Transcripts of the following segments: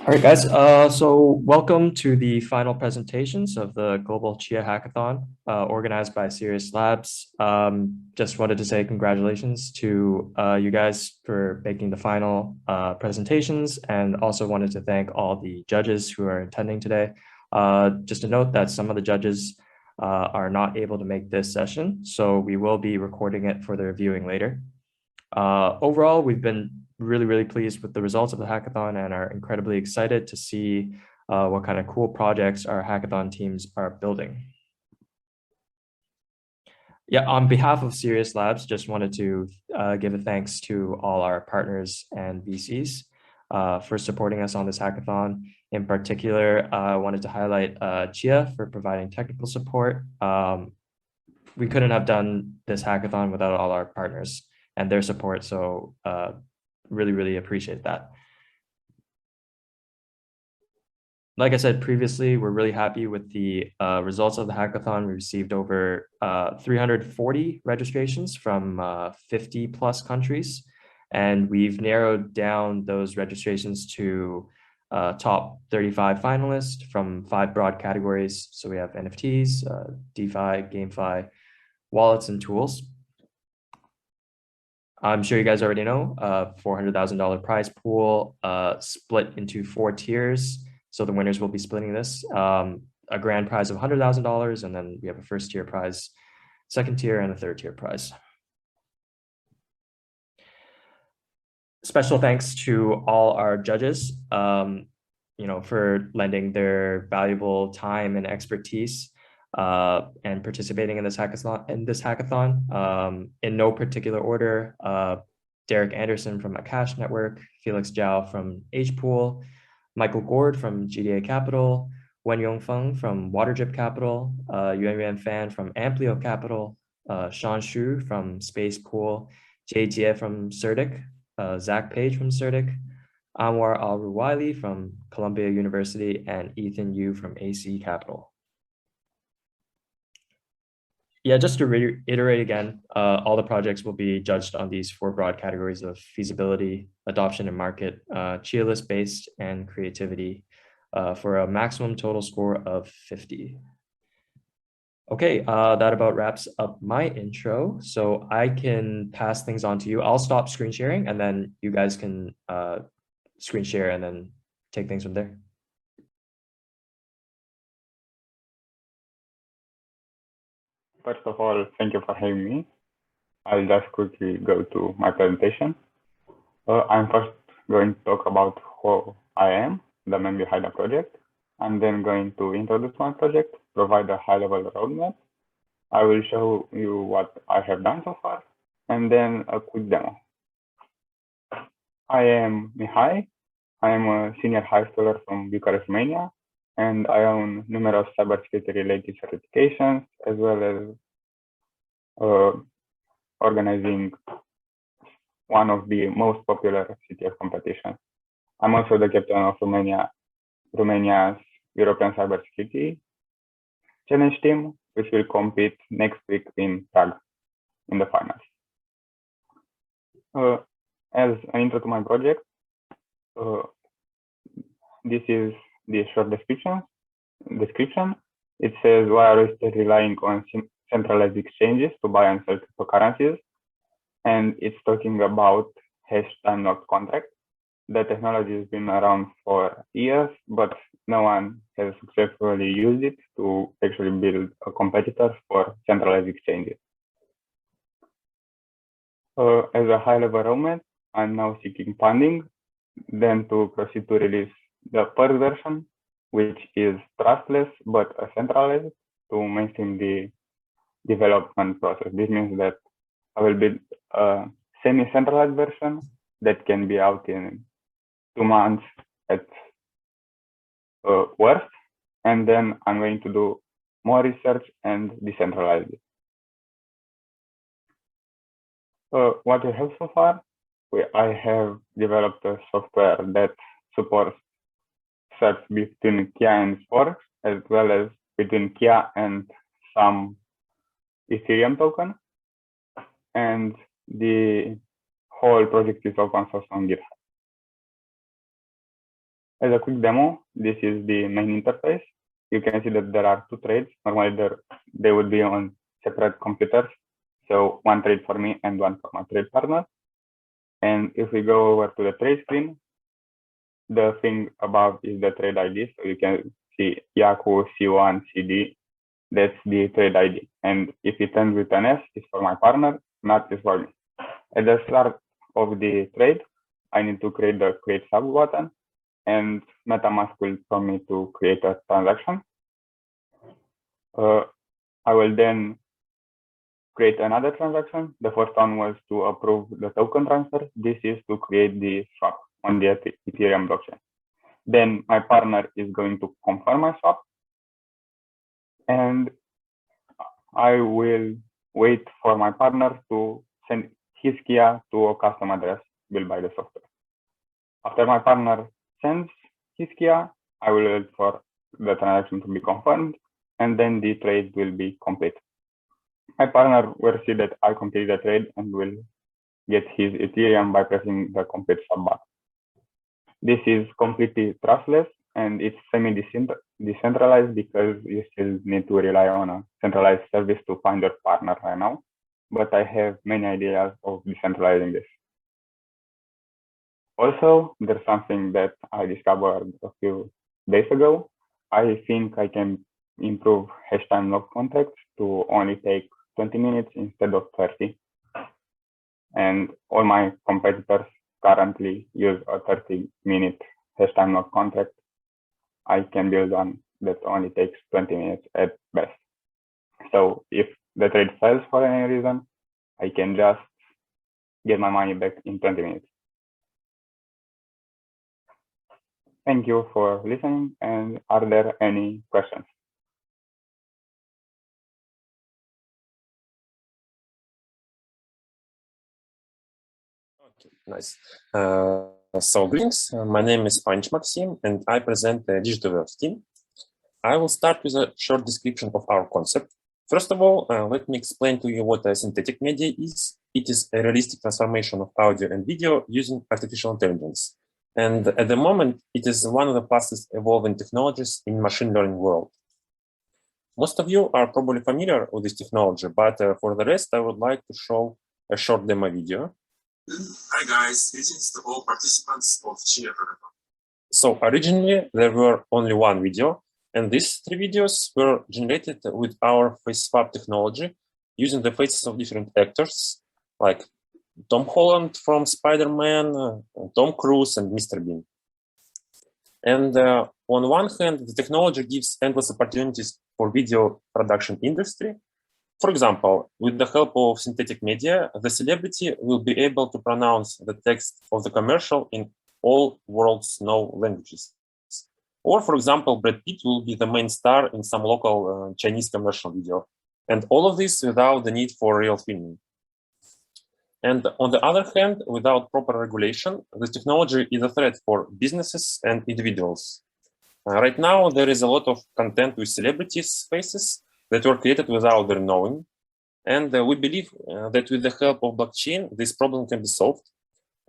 All right, guys. So welcome to the final presentations of the Global Chia Hackathon, organized by Serious Labs. Just wanted to say congratulations to you guys for making the final presentations, and also wanted to thank all the judges who are attending today. Just to note that some of the judges are not able to make this session, so we will be recording it for their viewing later. Overall, we've been really pleased with the results of the hackathon and are incredibly excited to see what kind of cool projects our hackathon teams are building. Yeah, on behalf of Serious Labs, just wanted to give a thanks to all our partners and VCs for supporting us on this hackathon. In particular, I wanted to highlight Chia for providing technical support. We couldn't have done this hackathon without all our partners and their support, so really appreciate that. Like I said previously, we're really happy with the results of the hackathon. We received over 340 registrations from 50 plus countries, and we've narrowed down those registrations to top 35 finalists from 5 broad categories. So we have NFTs, DeFi, GameFi, wallets, and tools. I'm sure you guys already know, $400,000 prize pool split into 4 tiers. So the winners will be splitting this, a grand prize of $100,000, and then we have a first tier prize, second tier, and a third tier prize. Special thanks to all our judges, for lending their valuable time and expertise and participating in this hackathon. In no particular order, Derek Anderson from Akash Network, Felix Zhao from H-Pool, Michael Gord from GDA Capital, Wenyong Feng from Waterdrip Capital, Yuan Fan from Amplio Capital, Sean Shu from Space Pool, Jay Jie from Certic, Zach Page from Certic, Anwar Al-Ruwaili from Columbia University, and Ethan Yu from AC Capital. Yeah, just to reiterate again, all the projects will be judged on these 4 broad categories of feasibility, adoption and market, Chia list based, and creativity for a maximum total score of 50. Okay, that about wraps up my intro. So I can pass things on to you. I'll stop screen sharing and then you guys can screen share and then take things from there. First of all, thank you for having me. I'll just quickly go to my presentation. I'm first going to talk about who I am, the man behind the project. I'm then going to introduce my project, provide a high-level roadmap. I will show you what I have done so far, and then a quick demo. I am Mihai. I am a senior high schooler from Bucharest, Romania, and I own numerous cybersecurity-related certifications, as well as organizing one of the most popular CTF competitions. I'm also the captain of Romania's European Cybersecurity Challenge team, which will compete next week in Prague in the finals. As an intro to my project, this is the short description. It says, why are we still relying on centralized exchanges to buy and sell cryptocurrencies? And it's talking about hash time locked contract. The technology has been around for years, but no one has successfully used it to actually build a competitor for centralized exchanges. As a high-level roadmap, I'm now seeking funding, then to proceed to release the first version, which is trustless but centralized, to mainstream the development process. This means that I will build a semi-centralized version that can be out in 2 months at worst, and then I'm going to do more research and decentralize it. What we have so far, I have developed a software that supports search between Chia and Forks, as well as between Chia and some Ethereum token. And the whole project is open source on GitHub. As a quick demo, this is the main interface. You can see that there are two trades. Normally, they would be on separate computers. So one trade for me and one for my trade partner. And if we go over to the trade screen, the thing above is the trade ID. So you can see Yaku C1 CD. That's the trade ID. And if it ends with an S, it's for my partner, not is for me. At the start of the trade, I need to create the create sub button, and MetaMask will tell me to create a transaction. I will then create another transaction. The first one was to approve the token transfer. This is to create the swap on the Ethereum blockchain. Then my partner is going to confirm my swap, and I will wait for my partner to send his Chia to a custom address built by the software. After my partner sends his Chia, I will wait for the transaction to be confirmed, and then the trade will be complete. My partner will see that I completed the trade and will get his Ethereum by pressing the complete sub button. This is completely trustless, and it's semi-decentralized because you still need to rely on a centralized service to find your partner right now. But I have many ideas of decentralizing this. Also, there's something that I discovered a few days ago. I think I can improve hash time lock contacts to only take 20 minutes instead of 30. And all my competitors currently use a 30-minute hash time lock contract. I can build one that only takes 20 minutes at best. So if the trade fails for any reason, I can just get my money back in 20 minutes. Thank you for listening. And are there any questions? Okay, nice. So greetings. My name is Panch Maxim, and I present the Digital Works team. I will start with a short description of our concept. First of all, let me explain to you what a synthetic media is. It is a realistic transformation of audio and video using artificial intelligence. And at the moment, it is one of the fastest evolving technologies in machine learning world. Most of you are probably familiar with this technology, but for the rest, I would like to show a short demo video. Hi guys, greetings to all participants of Chia Hackathon. So originally there were only one video, and these three videos were generated with our face swap technology using the faces of different actors like Tom Holland from Spider-Man, Tom Cruise, and Mr. Bean. And on one hand, the technology gives endless opportunities for video production industry. For example, with the help of synthetic media, the celebrity will be able to pronounce the text of the commercial in all world's known languages. Or, for example, Brad Pitt will be the main star in some local Chinese commercial video. And all of this without the need for real filming. And on the other hand, without proper regulation, the technology is a threat for businesses and individuals. Right now, there is a lot of content with celebrities' faces that were created without their knowing. And we believe that with the help of blockchain, this problem can be solved.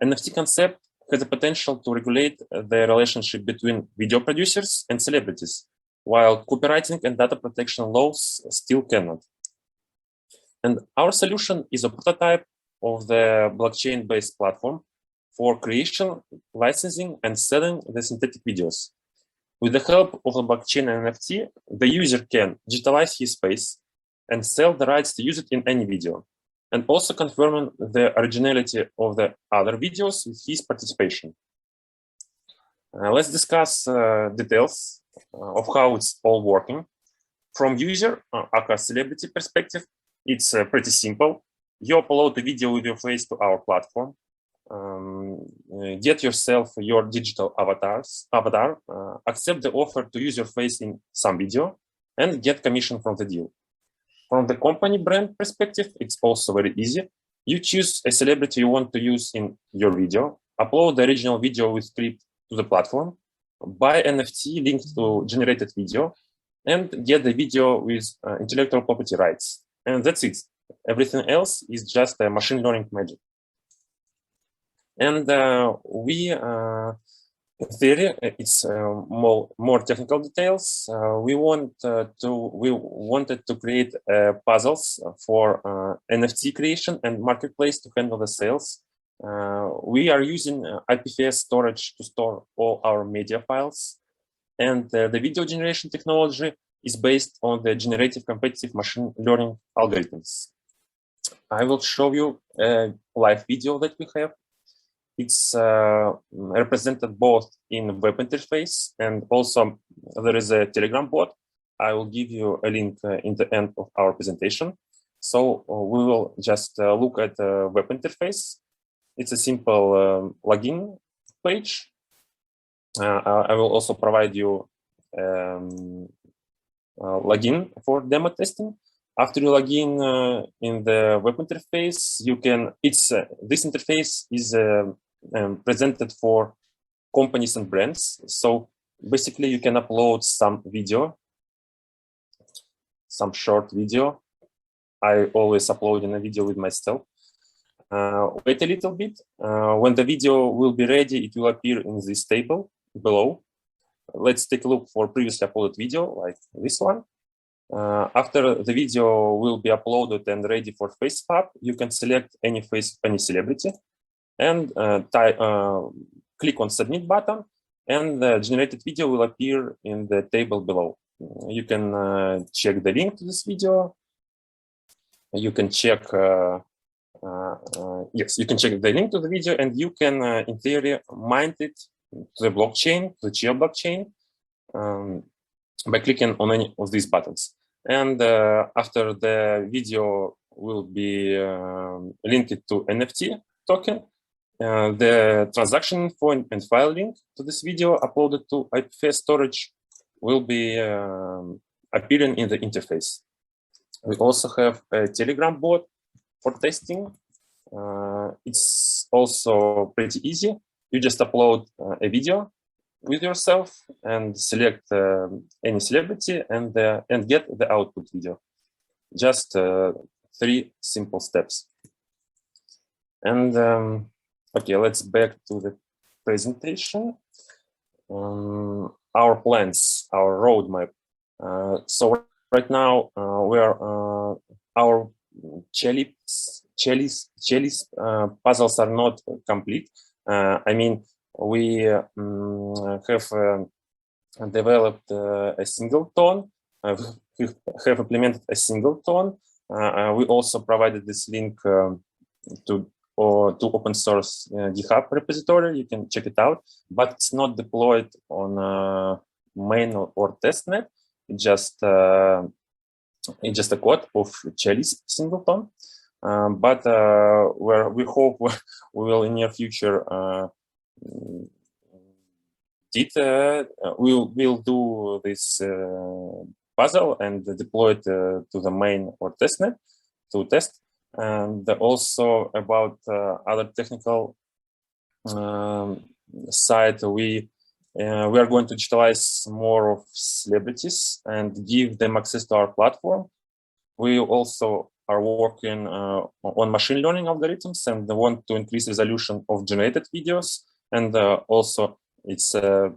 NFT concept has the potential to regulate the relationship between video producers and celebrities, while copywriting and data protection laws still cannot. And our solution is a prototype of the blockchain-based platform for creation, licensing, and selling the synthetic videos. With the help of the blockchain and NFT, the user can digitalize his face and sell the rights to use it in any video, and also confirming the originality of the other videos with his participation. Let's discuss details of how it's all working. From user, aka celebrity perspective, it's pretty simple. You upload the video with your face to our platform, get yourself your digital avatar, accept the offer to use your face in some video, and get commission from the deal. From the company brand perspective, it's also very easy. You choose a celebrity you want to use in your video, upload the original video with script to the platform, buy NFT linked to generated video, and get the video with intellectual property rights. And that's it. Everything else is just a machine learning magic. And we In theory, it's more technical details. We wanted to create puzzles for NFT creation and marketplace to handle the sales. We are using IPFS storage to store all our media files, and the video generation technology is based on the generative competitive machine learning algorithms. I will show you a live video that we have. It's represented both in web interface, and also there is a Telegram bot. I will give you a link in the end of our presentation. So we will just look at the web interface. It's a simple login page. I will also provide you login for demo testing. After you log in the web interface, you can. This interface is presented for companies and brands. So basically, you can upload some video, some short video. I always upload in a video with myself. Wait a little bit. When the video will be ready, it will appear in this table below. Let's take a look for previously uploaded video, like this one. After the video will be uploaded and ready for face swap, you can select any face of any celebrity and click on submit button, and the generated video will appear in the table below. You can check the link to this video. You can check, yes, you can check the link to the video, and you can, in theory, mine it to the blockchain, to the Chia blockchain, by clicking on any of these buttons. And after the video will be linked to NFT token, the transaction info and file link to this video uploaded to IPFS storage will be appearing in the interface. We also have a Telegram bot for testing. It's also pretty easy. You just upload a video with yourself and select any celebrity and get the output video. Just 3 simple steps. And okay, let's back to the presentation. Our plans, our roadmap. So right now our Chia puzzles are not complete. I mean, we have developed a singleton. We have implemented a singleton. We also provided this link to open source GitHub repository. You can check it out, but it's not deployed on main or testnet. It's just a code of Chia singleton. But where we hope we will in near future we'll do this puzzle and deploy it to the main or testnet to test. And also about other technical side, we are going to digitalize more of celebrities and give them access to our platform. We also are working on machine learning algorithms and want to increase resolution of generated videos. And also it's a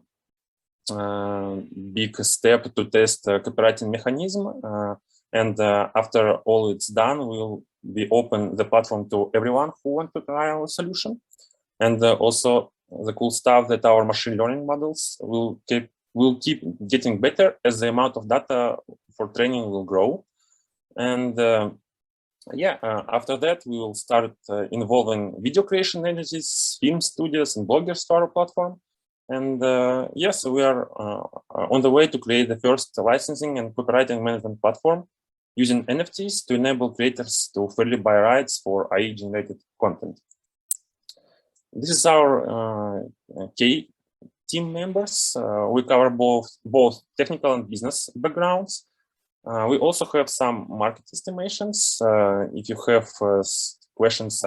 big step to test copywriting mechanism. And after all it's done, we'll be open the platform to everyone who wants to try our solution. And also the cool stuff that our machine learning models will keep getting better as the amount of data for training will grow. And after that, we will start involving video creation agencies, film studios, and bloggers to our platform. And yes, we are on the way to create the first licensing and copywriting management platform using NFTs to enable creators to fairly buy rights for AI-generated content. This is our key team members. We cover both technical and business backgrounds. We also have some market estimations. If you have questions,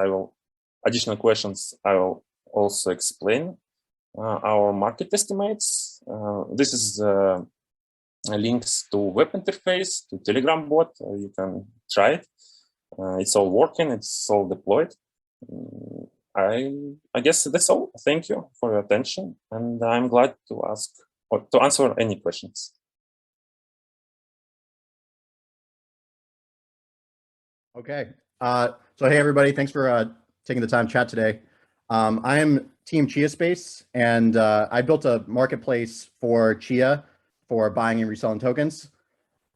additional questions, I will also explain our market estimates. This is links to web interface, to Telegram bot. You can try it. It's all working. It's all deployed. I guess that's all. Thank you for your attention, and I'm glad to ask or to answer any questions. Okay. So hey, everybody, thanks for taking the time to chat today. I am Team Chia Space, and I built a marketplace for Chia for buying and reselling tokens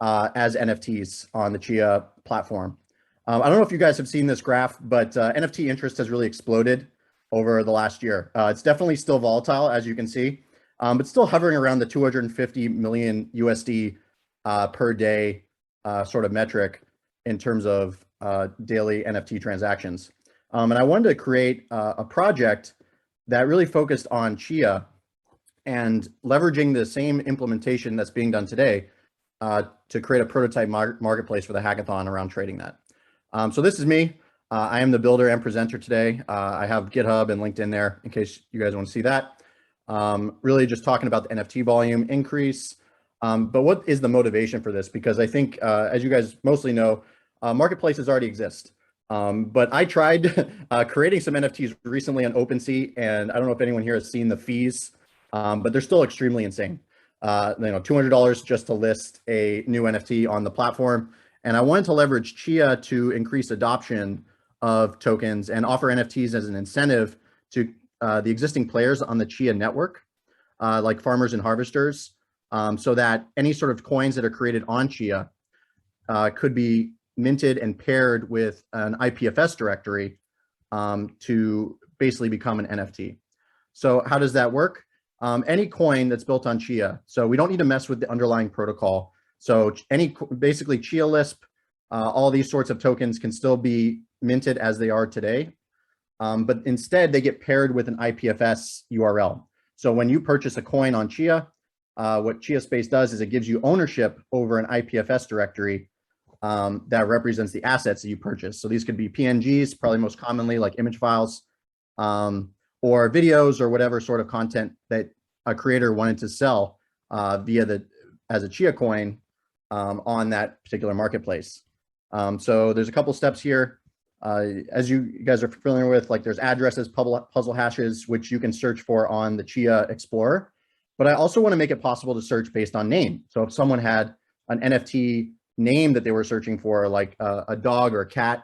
as NFTs on the Chia platform. I don't know if you guys have seen this graph, but NFT interest has really exploded over the last year. It's definitely still volatile, as you can see, but still hovering around the 250 million USD per day sort of metric in terms of daily NFT transactions. And I wanted to create a project that really focused on Chia and leveraging the same implementation that's being done today to create a prototype marketplace for the hackathon around trading that. So this is me. I am the builder and presenter today. I have GitHub and LinkedIn there in case you guys want to see that. Really just talking about the NFT volume increase. But what is the motivation for this? Because I think, as you guys mostly know, marketplaces already exist. But I tried creating some NFTs recently on OpenSea, and I don't know if anyone here has seen the fees, but they're still extremely insane. $200 just to list a new NFT on the platform. And I wanted to leverage Chia to increase adoption of tokens and offer NFTs as an incentive to the existing players on the Chia network, like farmers and harvesters, so that any sort of coins that are created on Chia could be minted and paired with an IPFS directory to basically become an NFT. So how does that work? Any coin that's built on Chia, so we don't need to mess with the underlying protocol. So basically Chia Lisp, all these sorts of tokens can still be minted as they are today, but instead they get paired with an IPFS URL. So when you purchase a coin on Chia, what Chia Space does is it gives you ownership over an IPFS directory that represents the assets that you purchase. So these could be PNGs, probably most commonly like image files, or videos or whatever sort of content that a creator wanted to sell as a Chia coin on that particular marketplace. So there's a couple steps here. As you guys are familiar with, like there's addresses, puzzle hashes, which you can search for on the Chia Explorer. But I also want to make it possible to search based on name. So if someone had an NFT name that they were searching for, like a dog or a cat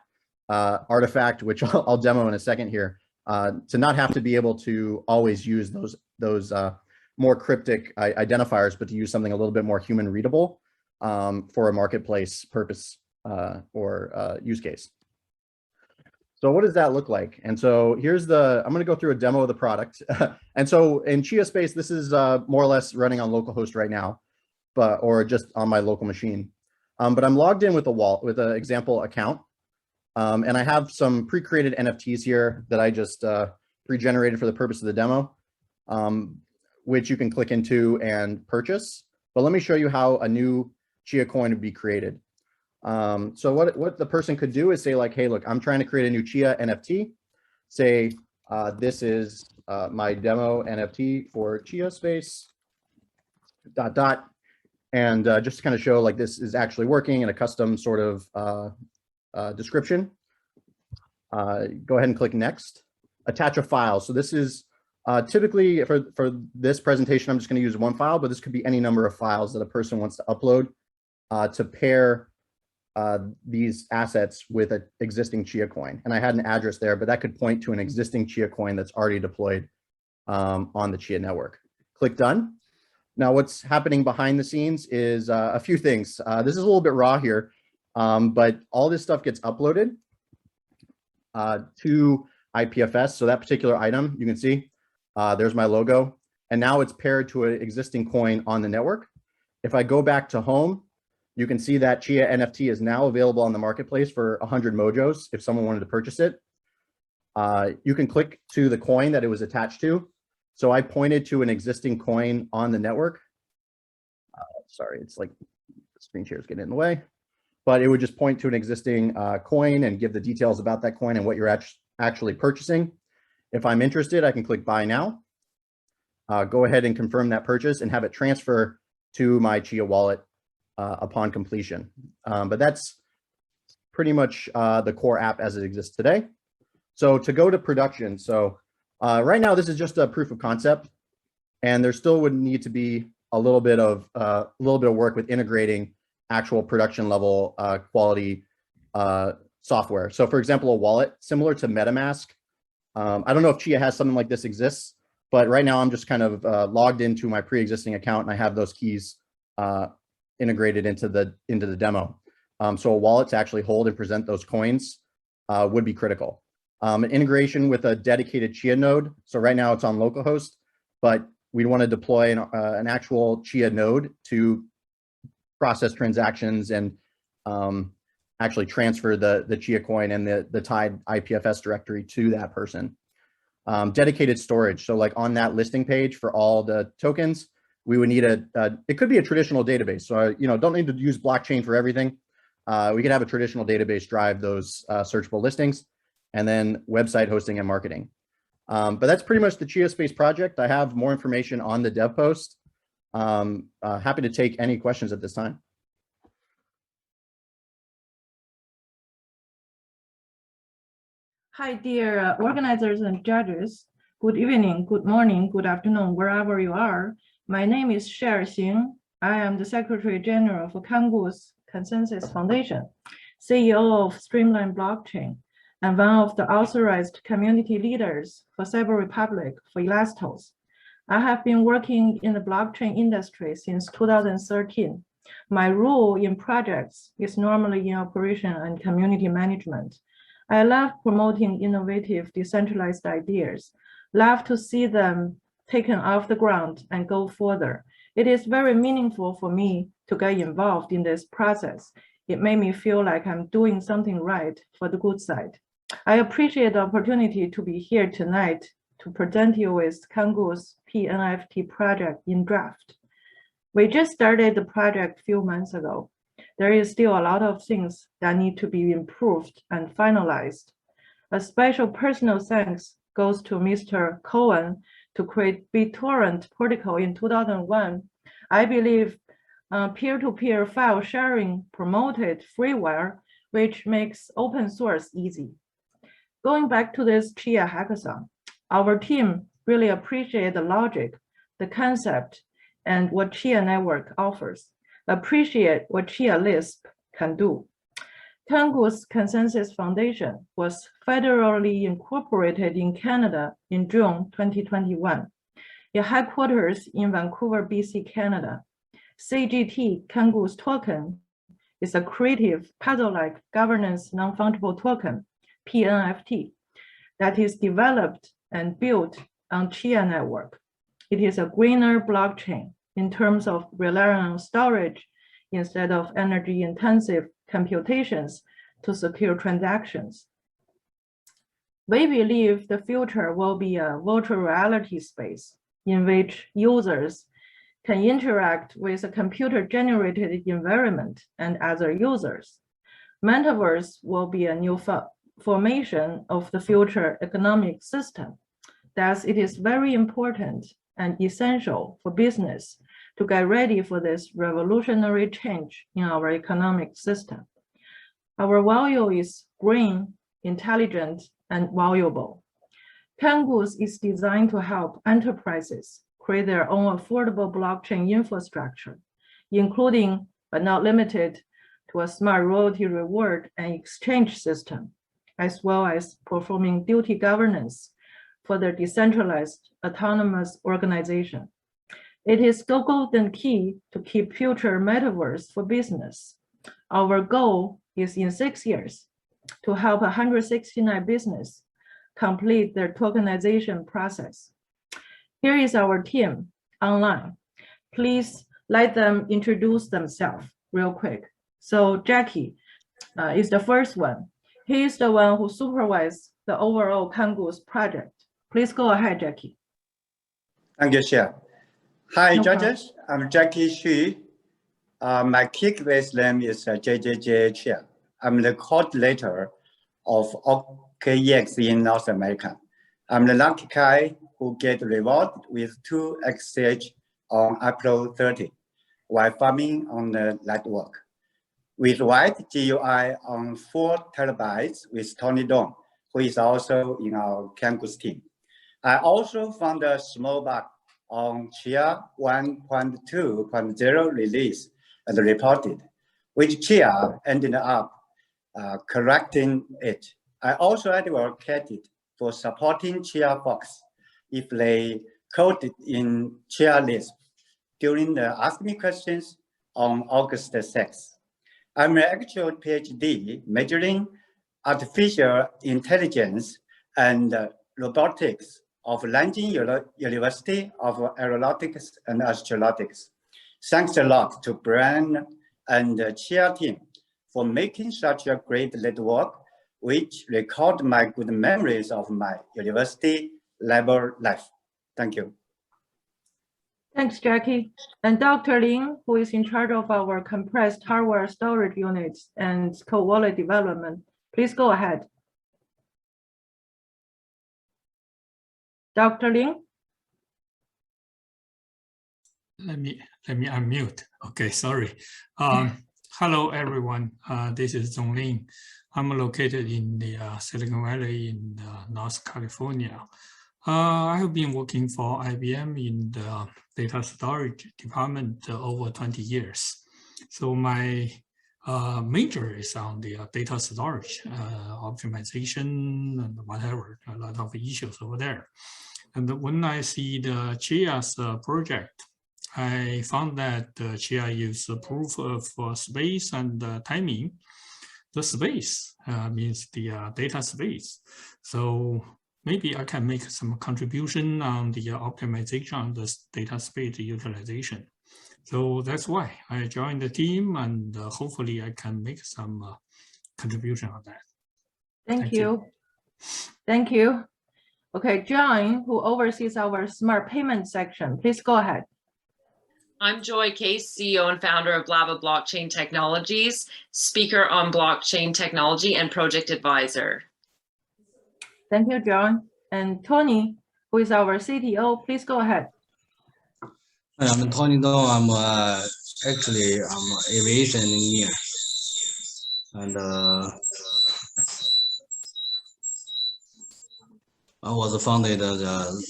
artifact, which I'll demo in a second here, to not have to be able to always use those more cryptic identifiers, but to use something a little bit more human readable for a marketplace purpose or use case. So what does that look like? And so I'm going to go through a demo of the product. And so in Chia Space, this is more or less running on localhost right now, or just on my local machine. But I'm logged in with an example account. And I have some pre-created NFTs here that I just pre-generated for the purpose of the demo, which you can click into and purchase. But let me show you how a new Chia coin would be created. So what the person could do is say like, hey, look, I'm trying to create a new Chia NFT. Say, this is my demo NFT for Chia Space, ... And just to kind of show like this is actually working in a custom sort of description. Go ahead and click next. Attach a file. So this is typically for this presentation, I'm just going to use one file, but this could be any number of files that a person wants to upload to pair these assets with an existing Chia coin. And I had an address there, but that could point to an existing Chia coin that's already deployed on the Chia network. Click done. Now, what's happening behind the scenes is a few things. This is a little bit raw here, but all this stuff gets uploaded to IPFS. So that particular item, you can see, there's my logo. And now it's paired to an existing coin on the network. If I go back to home, you can see that Chia NFT is now available on the marketplace for 100 mojos if someone wanted to purchase it. You can click to the coin that it was attached to. So I pointed to an existing coin on the network. Sorry, it's like the screen share is getting in the way, but it would just point to an existing coin and give the details about that coin and what you're actually purchasing. If I'm interested, I can click buy now, go ahead and confirm that purchase and have it transfer to my Chia wallet upon completion. But that's pretty much the core app as it exists today. So to go to production, so right now this is just a proof of concept, and there still would need to be a little bit of work with integrating actual production level quality software. So for example, a wallet similar to MetaMask. I don't know if Chia has something like this exists, but right now I'm just kind of logged into my pre-existing account, and I have those keys integrated into the demo. So a wallet to actually hold and present those coins would be critical. An integration with a dedicated Chia node. So right now it's on localhost, but we want to deploy an actual Chia node to process transactions and actually transfer the Chia coin and the tied IPFS directory to that person. Dedicated storage. So like on that listing page for all the tokens, we would need it could be a traditional database. So, don't need to use blockchain for everything. We could have a traditional database drive those searchable listings, and then website hosting and marketing. But that's pretty much the Chia Space project. I have more information on the dev post. Happy to take any questions at this time. Hi, dear organizers and judges. Good evening, good morning, good afternoon, wherever you are. My name is Chia Xing. I am the Secretary General for Kangoo's Consensus Foundation, CEO of Streamline Blockchain, and one of the authorized community leaders for Cyber Republic for Elastos. I have been working in the blockchain industry since 2013. My role in projects is normally in operation and community management. I love promoting innovative decentralized ideas, love to see them taken off the ground and go further. It is very meaningful for me to get involved in this process. It made me feel like I'm doing something right for the good side. I appreciate the opportunity to be here tonight to present you with Kangoo's PNFT project in draft. We just started the project a few months ago. There is still a lot of things that need to be improved and finalized. A special personal thanks goes to Mr. Cohen to create BitTorrent protocol in 2001. I believe peer-to-peer file sharing promoted freeware, which makes open source easy. Going back to this Chia hackathon, our team really appreciate the logic, the concept, and what Chia network offers. Appreciate what Chia Lisp can do. Kangoo's Consensus Foundation was federally incorporated in Canada in June 2021. It headquarters in Vancouver, BC, Canada. CGT, Kangoo's token, is a creative puzzle-like governance non-fungible token, PNFT, that is developed and built on Chia network. It is a greener blockchain in terms of relying on storage instead of energy-intensive computations to secure transactions. We believe the future will be a virtual reality space in which users can interact with a computer-generated environment and other users. Metaverse will be a new formation of the future economic system. Thus, it is very important and essential for business to get ready for this revolutionary change in our economic system. Our value is green, intelligent, and valuable. Kangoo's is designed to help enterprises create their own affordable blockchain infrastructure, including but not limited to a smart royalty reward and exchange system, as well as performing duty governance for their decentralized autonomous organization. It is the golden key to keep future metaverse for business. Our goal is in 6 years to help 169 businesses complete their tokenization process. Here is our team online. Please let them introduce themselves real quick. So Jackie is the first one. He is the one who supervised the overall Kangoo's project. Please go ahead, Jackie. Thank you, Chia. Hi, No judges. I'm Jackie Xu. My kick-based name is JJJ Chia. I'm the coordinator of OKEX in North America. I'm the lucky guy who get rewarded with 2 XCH on April 30 while farming on the network. With white GUI on 4 terabytes with Tony Dong, who is also in our Kangoos team. I also found a small bug on Chia 1.2.0 release and reported, which Chia ended up correcting it. I also advocated for supporting Chia Fox if they coded in Chia Lisp during the Ask Me questions on August 6th. I'm an actual PhD majoring artificial intelligence and robotics of Nanjing University of Aeronautics and Astronautics. Thanks a lot to Brian and the Chia team for making such a great network, which record my good memories of my university level life. Thank you. Thanks, Jackie. And Dr. Lin, who is in charge of our compressed hardware storage units and code wallet development, please go ahead. Dr. Lin? Let me unmute. Okay, sorry. Hello, everyone. This is Zhong Lin. I'm located in the Silicon Valley in North California. I have been working for IBM in the data storage department over 20 years. So my major is on the data storage, optimization, and whatever, a lot of issues over there. And when I see the Chia's project, I found that Chia uses proof of space and timing. The space means the data space. So maybe I can make some contribution on the optimization on the data space utilization. So that's why I joined the team, and hopefully I can make some contribution on that. Thank you. Thank you. Okay, John, who oversees our smart payment section, please go ahead. I'm Joy Case, CEO and founder of Blabla Blockchain Technologies, speaker on blockchain technology and project advisor. Thank you, John. And Tony, who is our CTO, please go ahead. I'm Tony Dong. I'm actually I'm an aviation engineer, and I was founded the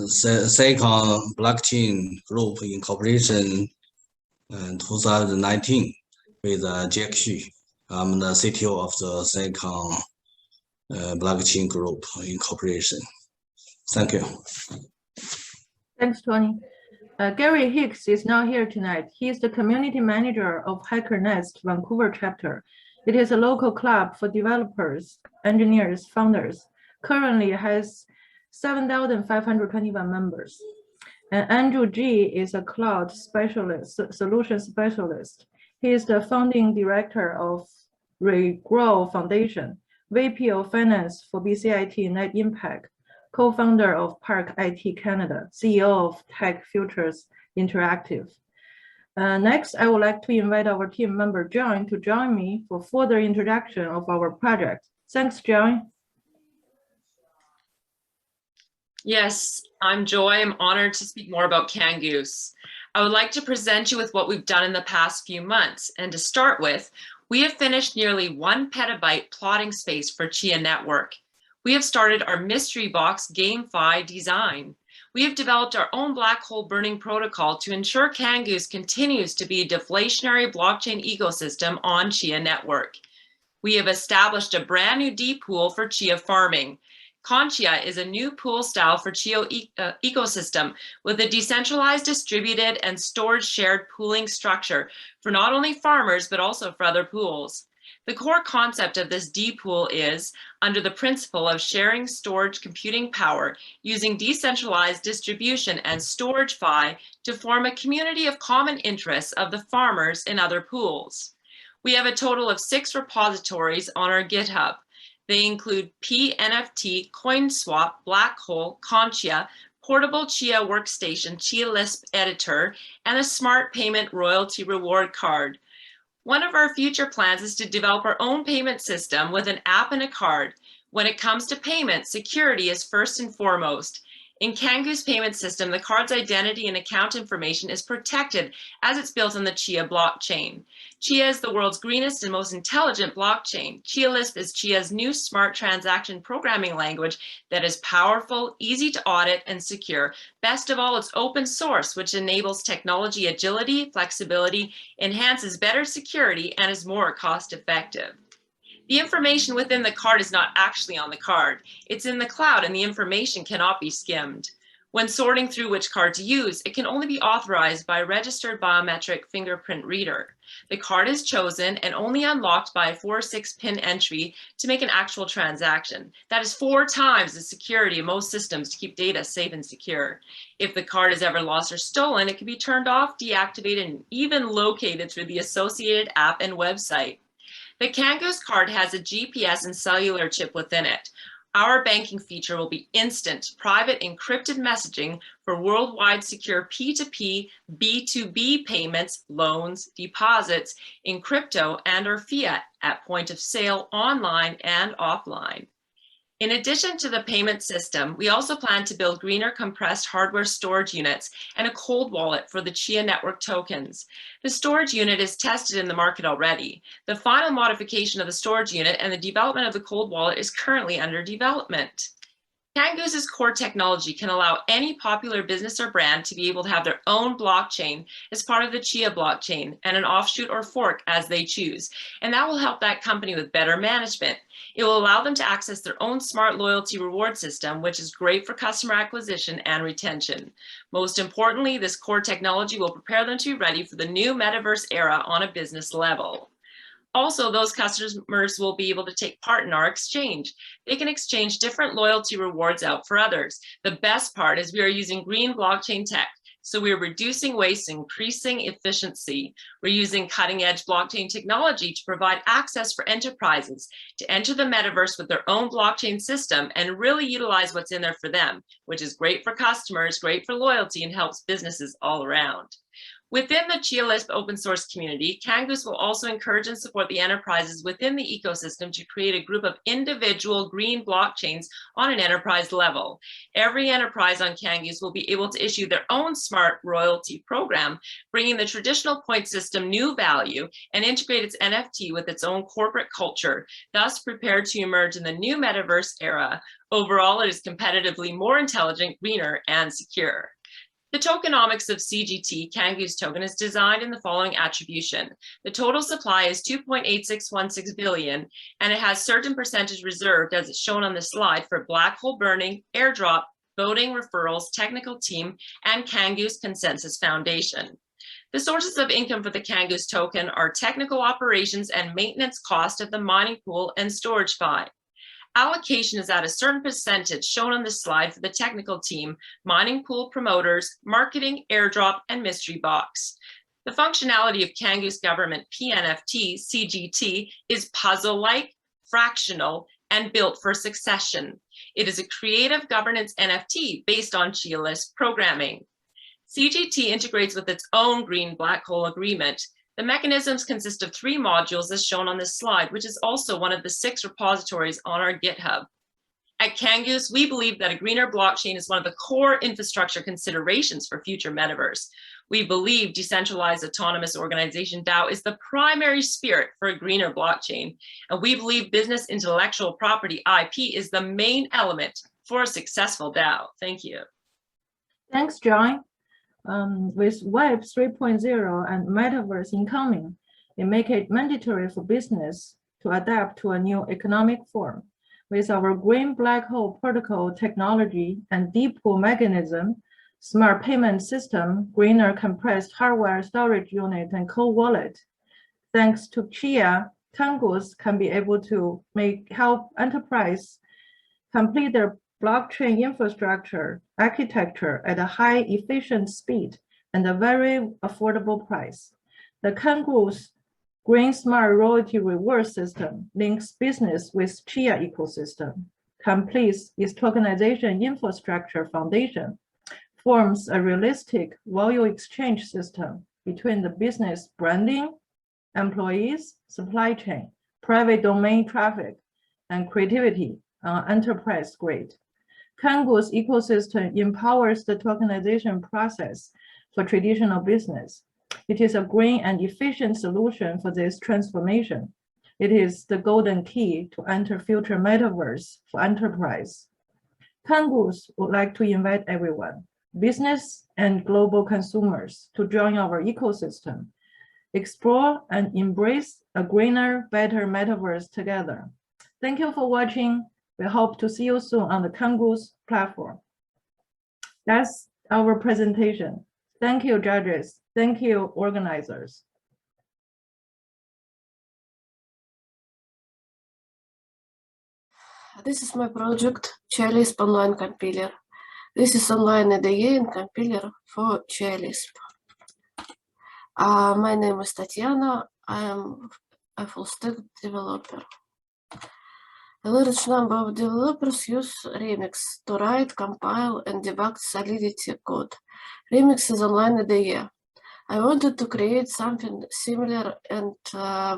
Second Blockchain Group Incorporation in 2019 with Jack Xu. I'm the CTO of the Second Blockchain Group Incorporation. Thank you. Thanks, Tony. Gary Hicks is not here tonight. He is the community manager of HackerNest Vancouver chapter. It is a local club for developers, engineers, founders. Currently has 7,521 members. And Andrew G is a cloud specialist, solution specialist. He is the founding director of Regrow Foundation, VP of Finance for BCIT Net Impact, co-founder of Park IT Canada, CEO of Tech Futures Interactive. Next, I would like to invite our team member John to join me for further introduction of our project. Thanks, John. Yes, I'm Joy. I'm honored to speak more about Kangoos. I would like to present you with what we've done in the past few months. And to start with, we have finished nearly 1 petabyte plotting space for Chia Network. We have started our mystery box GameFi design. We have developed our own black hole burning protocol to ensure Kangoos continues to be a deflationary blockchain ecosystem on Chia Network. We have established a brand new D pool for Chia farming. Conchia is a new pool style for Chia ecosystem with a decentralized, distributed, and storage shared pooling structure for not only farmers, but also for other pools. The core concept of this D pool is under the principle of sharing storage computing power using decentralized distribution and storage phi to form a community of common interests of the farmers in other pools. We have a total of 6 repositories on our GitHub. They include PNFT, CoinSwap, Blackhole, Conchia, Portable Chia Workstation, Chia Lisp Editor, and a Smart Payment Royalty Reward Card. One of our future plans is to develop our own payment system with an app and a card. When it comes to payment, security is first and foremost. In Kangoo's payment system, the card's identity and account information is protected as it's built on the Chia blockchain. Chia is the world's greenest and most intelligent blockchain. Chia Lisp is Chia's new smart transaction programming language that is powerful, easy to audit, and secure. Best of all, it's open source, which enables technology agility, flexibility, enhances better security, and is more cost effective. The information within the card is not actually on the card. It's in the cloud and the information cannot be skimmed. When sorting through which card to use, it can only be authorized by a registered biometric fingerprint reader. The card is chosen and only unlocked by a 4 or 6 pin entry to make an actual transaction. That is 4 times the security of most systems to keep data safe and secure. If the card is ever lost or stolen, it can be turned off, deactivated, and even located through the associated app and website. The Kangoo's card has a GPS and cellular chip within it. Our banking feature will be instant, private, encrypted messaging for worldwide secure P2P, B2B payments, loans, deposits in crypto and or fiat at point of sale, online and offline. In addition to the payment system, we also plan to build greener compressed hardware storage units and a cold wallet for the Chia network tokens. The storage unit is tested in the market already. The final modification of the storage unit and the development of the cold wallet is currently under development. Kangoo's core technology can allow any popular business or brand to be able to have their own blockchain as part of the Chia blockchain and an offshoot or fork as they choose. And that will help that company with better management. It will allow them to access their own smart loyalty reward system, which is great for customer acquisition and retention. Most importantly, this core technology will prepare them to be ready for the new metaverse era on a business level. Also, those customers will be able to take part in our exchange. They can exchange different loyalty rewards out for others. The best part is we are using green blockchain tech. So we're reducing waste, increasing efficiency. We're using cutting-edge blockchain technology to provide access for enterprises to enter the metaverse with their own blockchain system and really utilize what's in there for them, which is great for customers, great for loyalty, and helps businesses all around. Within the Chia Lisp open source community, Kangoo's will also encourage and support the enterprises within the ecosystem to create a group of individual green blockchains on an enterprise level. Every enterprise on Kangoo's will be able to issue their own smart royalty program, bringing the traditional point system new value and integrate its NFT with its own corporate culture, thus prepared to emerge in the new metaverse era. Overall, it is competitively more intelligent, greener, and secure. The tokenomics of CGT, Kangoo's token, is designed in the following attribution. The total supply is 2.8616 billion, and it has certain percentage reserved, as it's shown on the slide, for black hole burning, airdrop, voting, referrals, technical team, and Kangoo's Consensus Foundation. The sources of income for the Kangoo's token are technical operations and maintenance cost of the mining pool and storage fee. Allocation is at a certain percentage shown on this slide for the technical team, mining pool promoters, marketing, airdrop, and mystery box. The functionality of Kangoo's government PNFT, CGT, is puzzle-like, fractional, and built for succession. It is a creative governance NFT based on Chia Lisp programming. CGT integrates with its own green black hole agreement. The mechanisms consist of 3 modules as shown on this slide, which is also one of the 6 repositories on our GitHub. At Kangoo's, we believe that a greener blockchain is one of the core infrastructure considerations for future metaverse. We believe decentralized autonomous organization DAO is the primary spirit for a greener blockchain. And we believe business intellectual property IP is the main element for a successful DAO. Thank you. Thanks, John. With Web 3.0 and Metaverse incoming, it makes it mandatory for business to adapt to a new economic form. With our green black hole protocol technology and deep pool mechanism, smart payment system, greener compressed hardware storage unit, and cold wallet, thanks to Chia, Kangoo's can be able to help enterprise complete their blockchain infrastructure architecture at a high efficient speed and a very affordable price. The Kangoo's Green Smart Royalty Reward System links business with Chia ecosystem, completes its tokenization infrastructure foundation, forms a realistic value exchange system between the business branding, employees, supply chain, private domain traffic, and creativity on enterprise grade. Kangoo's ecosystem empowers the tokenization process for traditional business. It is a green and efficient solution for this transformation. It is the golden key to enter future metaverse for enterprise. Kangoos would like to invite everyone, business and global consumers, to join our ecosystem, explore and embrace a greener, better metaverse together. Thank you for watching. We hope to see you soon on the Kangoos platform. That's our presentation. Thank you, judges. Thank you, organizers. This is my project, Chia Online Compiler. This is online IDE and compiler for Chia. My name is Tatiana. I am a full stack developer. A large number of developers use Remix to write, compile, and debug Solidity code. Remix is online IDE. I wanted to create something similar and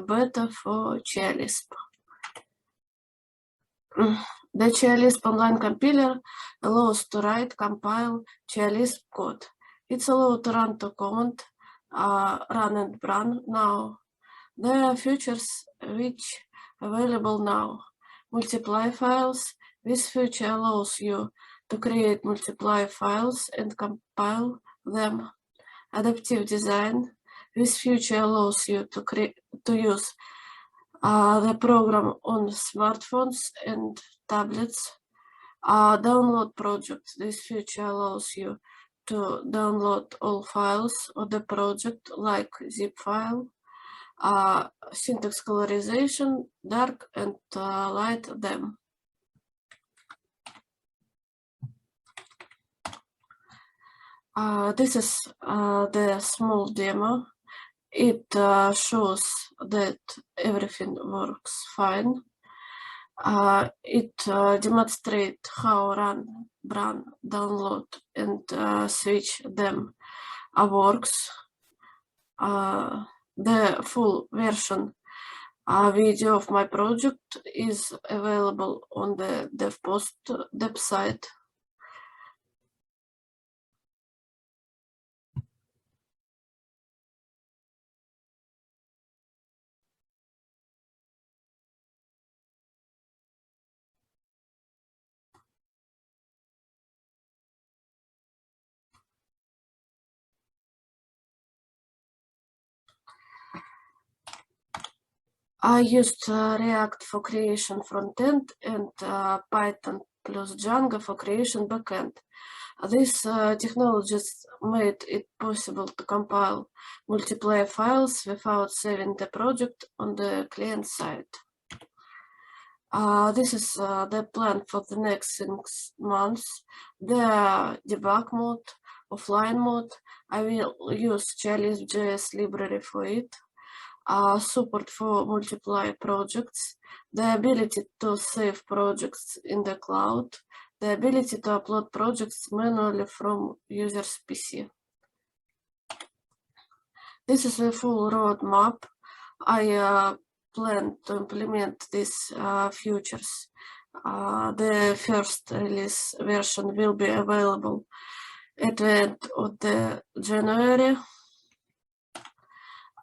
better for Chia. The Chia online compiler allows to write, compile Chia code. It's allowed to run to command, run and run now. There are features which available now. Multiply files. This feature allows you to create multiply files and compile them. Adaptive design. This feature allows you to use the program on smartphones and tablets. Download project. This feature allows you to download all files of the project like zip file. Syntax colorization, dark and light them. This is the small demo. It shows that everything works fine. It demonstrates how run, download, and switch them works. The full version video of my project is available on the DevPost website. I used React for creation frontend and Python plus Django for creation backend. These technologies made it possible to compile multiplayer files without saving the project on the client side. This is the plan for the next 6 months. The debug mode, offline mode, I will use Chia.js library for it. Support for multiply projects, the ability to save projects in the cloud, the ability to upload projects manually from user's PC. This is a full roadmap. I plan to implement these features. The first release version will be available at the end of the January.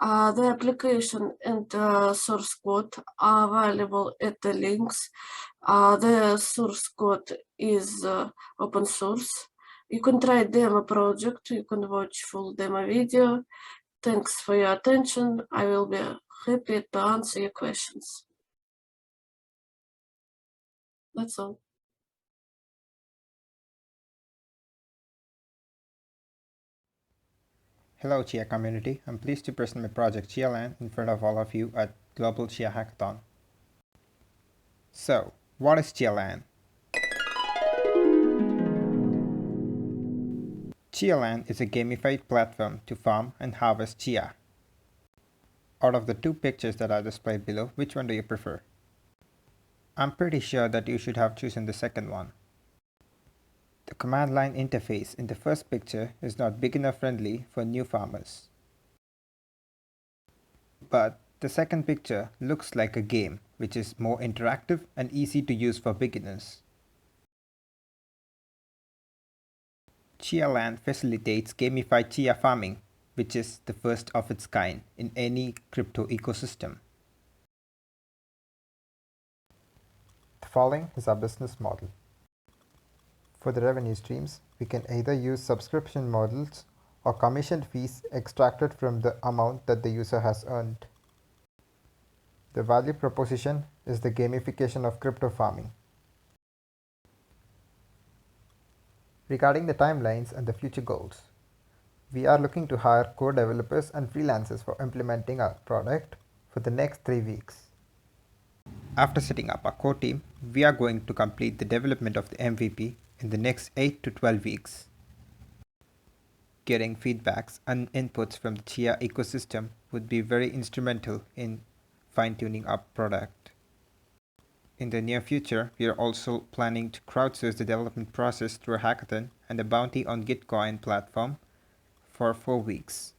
The application and source code are available at the links. The source code is open source. You can try demo project. You can watch full demo video. Thanks for your attention. I will be happy to answer your questions. That's all. Hello Chia community, I'm pleased to present my project Chia in front of all of you at Global Chia Hackathon. So, what is Chia? Chia is a gamified platform to farm and harvest chia. Out of the 2 pictures that are displayed below, which one do you prefer? I'm pretty sure that you should have chosen the second one. The command line interface in the first picture is not beginner friendly for new farmers. But the second picture looks like a game, which is more interactive and easy to use for beginners. Chia Land facilitates gamified Chia farming, which is the first of its kind in any crypto ecosystem. The following is our business model. For the revenue streams, we can either use subscription models or commission fees extracted from the amount that the user has earned. The value proposition is the gamification of crypto farming. Regarding the timelines and the future goals, we are looking to hire core developers and freelancers for implementing our product for the next 3 weeks. After setting up our core team, we are going to complete the development of the MVP in the next 8 to 12 weeks. Getting feedbacks and inputs from the Chia ecosystem would be very instrumental in fine-tuning our product. In the near future, we are also planning to crowdsource the development process through a hackathon and a bounty on Gitcoin platform for 4 weeks.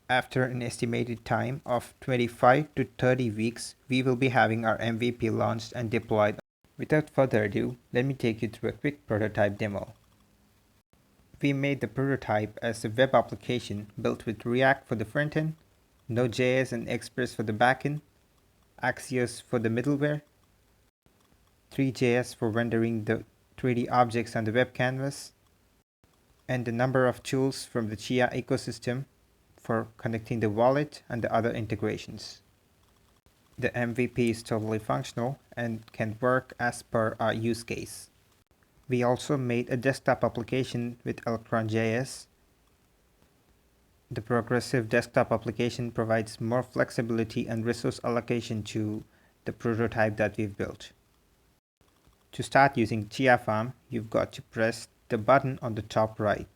After an estimated time of 25 to 30 weeks, we will be having our MVP launched and deployed. Without further ado, let me take you through a quick prototype demo. We made the prototype as a web application built with React for the frontend, Node.js and Express for the backend, Axios for the middleware, 3JS for rendering the 3D objects on the web canvas, and a number of tools from the Chia ecosystem for connecting the wallet and the other integrations. The MVP is totally functional and can work as per our use case. We also made a desktop application with Electron.js. The progressive desktop application provides more flexibility and resource allocation to the prototype that we've built. To start using Chia Farm, you've got to press the button on the top right.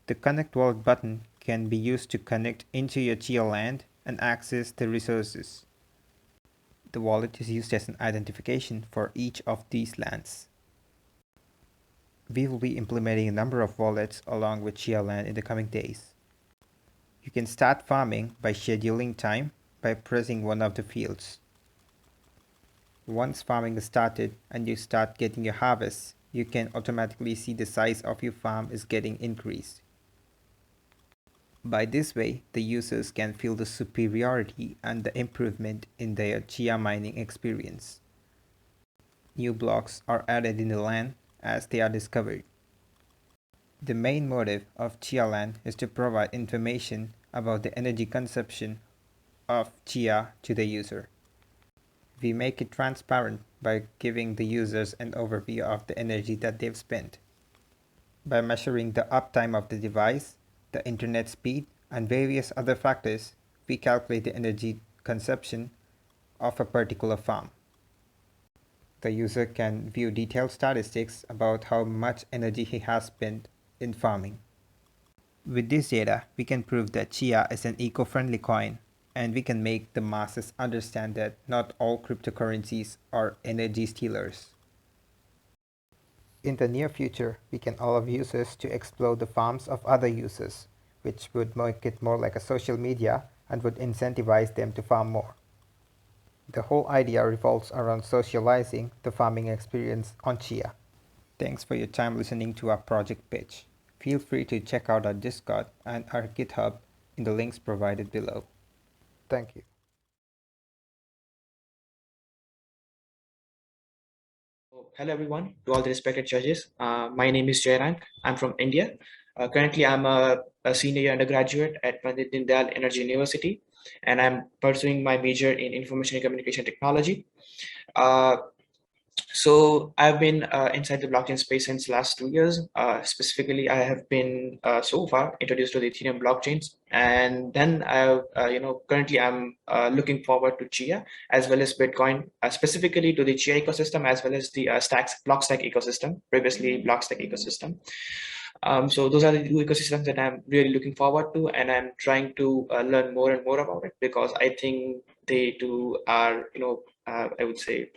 The Connect Wallet button can be used to connect into your Chia land and access the resources. The wallet is used as an identification for each of these lands. We will be implementing a number of wallets along with Chia land in the coming days. You can start farming by scheduling time by pressing one of the fields. Once farming is started and you start getting your harvest, you can automatically see the size of your farm is getting increased. By this way, the users can feel the superiority and the improvement in their Chia mining experience. New blocks are added in the land as they are discovered. The main motive of Chia land is to provide information about the energy consumption of Chia to the user. We make it transparent by giving the users an overview of the energy that they've spent. By measuring the uptime of the device, the internet speed, and various other factors, we calculate the energy consumption of a particular farm. The user can view detailed statistics about how much energy he has spent in farming. With this data, we can prove that Chia is an eco-friendly coin, and we can make the masses understand that not all cryptocurrencies are energy stealers. In the near future, we can allow users to explore the farms of other users, which would make it more like a social media and would incentivize them to farm more. The whole idea revolves around socializing the farming experience on Chia. Thanks for your time listening to our project pitch. Feel free to check out our Discord and our GitHub in the links provided below. Thank you. Hello everyone, to all the respected judges. My name is Jayrank. I'm from India. Currently, I'm a senior year undergraduate at Pandit Dindayal Energy University, and I'm pursuing my major in information and communication technology. So I've been inside the blockchain space since last 2 years. Specifically, I have been so far introduced to the Ethereum blockchains, and then currently I'm looking forward to Chia as well as Bitcoin, specifically to the Chia ecosystem as well as the Blockstack ecosystem, previously Blockstack ecosystem. So those are the two ecosystems that I'm really looking forward to, and I'm trying to learn more and more about it because I think they too are, I would say,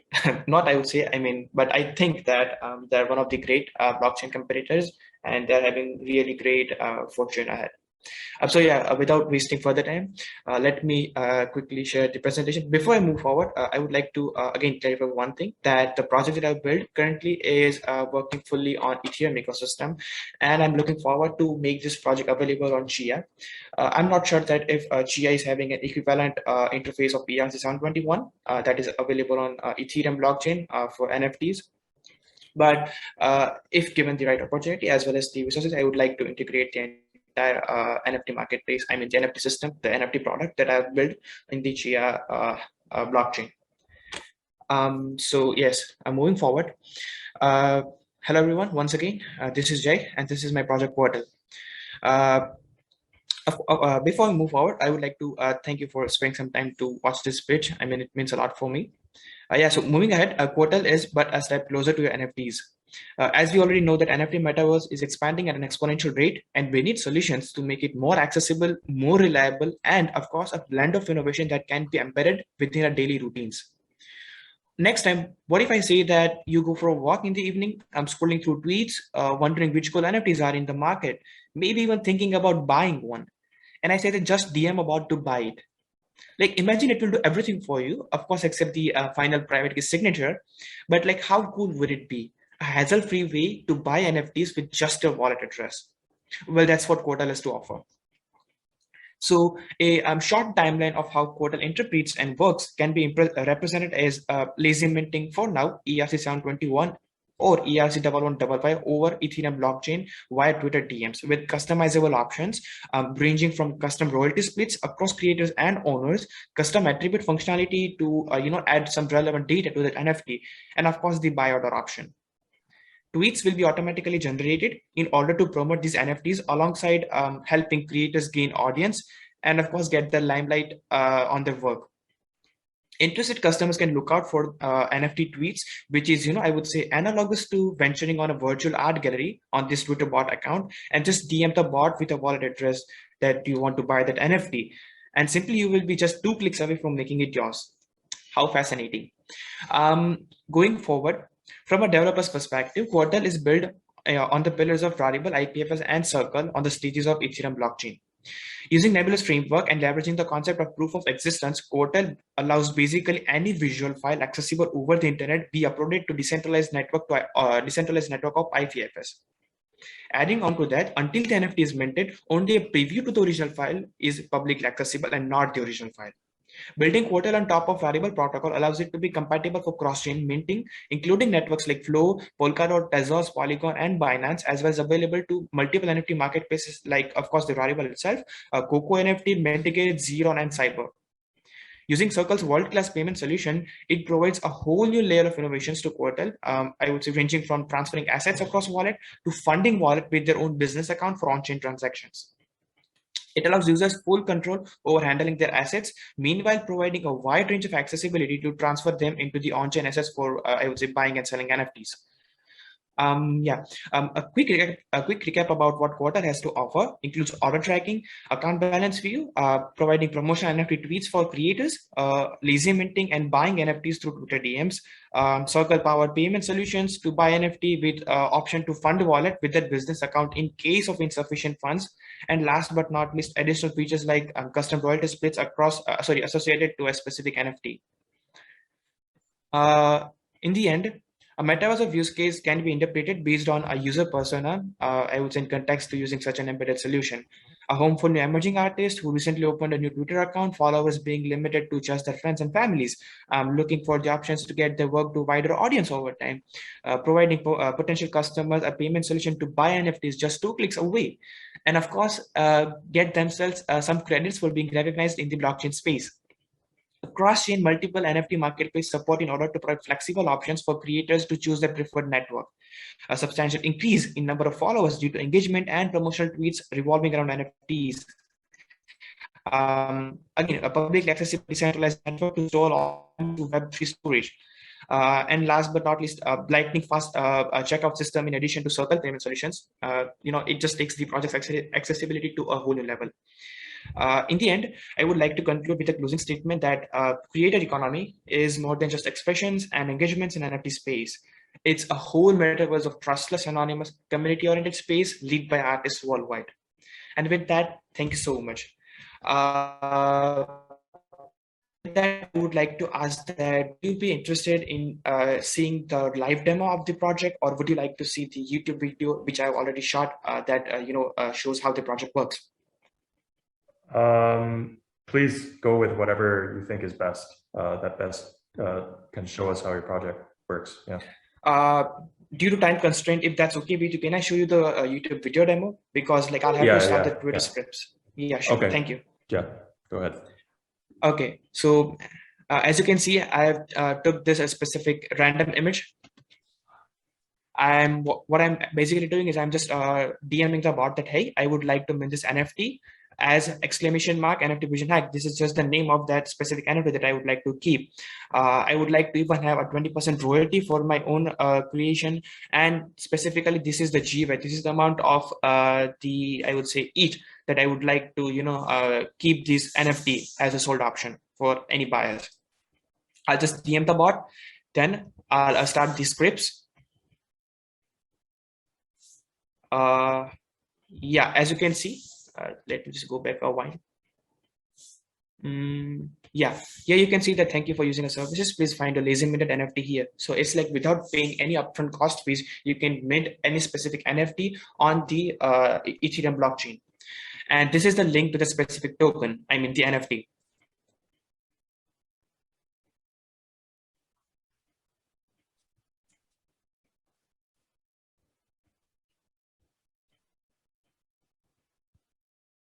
but I think that they're one of the great blockchain competitors, and they're having really great fortune ahead. So yeah, without wasting further time, let me quickly share the presentation. Before I move forward, I would like to again clarify one thing, that the project that I've built currently is working fully on Ethereum ecosystem, and I'm looking forward to make this project available on Chia. I'm not sure that if Chia is having an equivalent interface of ERC-721 that is available on Ethereum blockchain for NFTs. But if given the right opportunity as well as the resources, I would like to integrate the entire NFT marketplace, I mean the NFT system, the NFT product that I've built in the Chia blockchain. So yes, I'm moving forward. Hello everyone, once again, this is Jay and this is my project portal. Before I move forward, I would like to thank you for spending some time to watch this pitch. I mean, it means a lot for me. Yeah, so moving ahead, Quartal is but a step closer to your NFTs. As we already know that NFT metaverse is expanding at an exponential rate, and we need solutions to make it more accessible, more reliable, and of course, a blend of innovation that can be embedded within our daily routines. Next time, what if I say that you go for a walk in the evening, I'm scrolling through tweets, wondering which cool NFTs are in the market, maybe even thinking about buying one. And I say that just DM about to buy it. Like, imagine it will do everything for you, of course, except the final private key signature. But like, how cool would it be? A hassle-free way to buy NFTs with just your wallet address. Well, that's what Quartal has to offer. So a short timeline of how Quartal interprets and works can be represented as lazy minting for now, ERC-721 or ERC-1155 over Ethereum blockchain via Twitter DMs with customizable options ranging from custom royalty splits across creators and owners, custom attribute functionality to add some relevant data to that NFT, and of course the buy order option. Tweets will be automatically generated in order to promote these NFTs alongside helping creators gain audience and of course get the limelight on their work. Interested customers can look out for NFT tweets, which is, I would say analogous to venturing on a virtual art gallery on this Twitter bot account and just DM the bot with a wallet address that you want to buy that NFT. And simply you will be just 2 clicks away from making it yours. How fascinating. Going forward, from a developer's perspective, Quartal is built on the pillars of Variable, IPFS, and Circle on the stages of Ethereum blockchain. Using Nebulous framework and leveraging the concept of proof of existence, Quartal allows basically any visual file accessible over the internet be uploaded to decentralized network of IPFS. Adding on to that, until the NFT is minted, only a preview to the original file is publicly accessible and not the original file. Building Quartal on top of Variable protocol allows it to be compatible for cross-chain minting, including networks like Flow, Polkadot, Tezos, Polygon, and Binance, as well as available to multiple NFT marketplaces like, of course, the Variable itself, Coco NFT, Mentigate, Xeron, and Cyber. Using Circle's world-class payment solution, it provides a whole new layer of innovations to Quartal, I would say ranging from transferring assets across wallet to funding wallet with their own business account for on-chain transactions. It allows users full control over handling their assets, meanwhile providing a wide range of accessibility to transfer them into the on-chain assets for, I would say, buying and selling NFTs. A quick recap about what Quartal has to offer includes order tracking, account balance view, providing promotional NFT tweets for creators, lazy minting and buying NFTs through Twitter DMs, Circle powered payment solutions to buy NFT with option to fund wallet with that business account in case of insufficient funds, and last but not least, additional features like custom royalty splits across associated to a specific NFT. In the end, a metaverse of use case can be interpreted based on a user persona, I would say in context to using such an embedded solution. A home for new emerging artists who recently opened a new Twitter account, followers being limited to just their friends and families, looking for the options to get their work to a wider audience over time, providing potential customers a payment solution to buy NFTs just 2 clicks away, and of course, get themselves some credits for being recognized in the blockchain space. Cross-chain multiple NFT marketplace support in order to provide flexible options for creators to choose their preferred network. A substantial increase in number of followers due to engagement and promotional tweets revolving around NFTs. Again, a public accessible decentralized network to store all to Web3 storage. And last but not least, lightning fast checkout system in addition to Circle payment solutions. It just takes the project's accessibility to a whole new level. In the end, I would like to conclude with a closing statement that creator economy is more than just expressions and engagements in NFT space. It's a whole metaverse of trustless, anonymous, community-oriented space led by artists worldwide. And with that, thank you so much. That I would like to ask that would you be interested in seeing the live demo of the project, or would you like to see the YouTube video which I've already shot that shows how the project works? Please go with whatever you think is best. That best can show us how your project works. Yeah. Due to time constraint, if that's okay with you, can I show you the YouTube video demo? Because like I'll have to start the Twitter scripts. Yeah, sure. Okay. Thank you. Yeah, go ahead. Okay, so as you can see, I have took this a specific random image. What I'm basically doing is I'm just DMing the bot that, hey, I would like to mint this NFT as exclamation mark NFT vision hack. This is just the name of that specific NFT that I would like to keep. I would like to even have a 20% royalty for my own creation. And specifically, this is the GVAT. This is the amount of I would say ETH that I would like to, keep this NFT as a sold option for any buyers. I'll just DM the bot. Then I'll start the scripts. Yeah, as you can see, let me just go back a while. Yeah, here you can see that thank you for using our services. Please find a lazy minted NFT here. So it's like without paying any upfront cost fees, you can mint any specific NFT on the Ethereum blockchain. And this is the link to the specific token, I mean the NFT.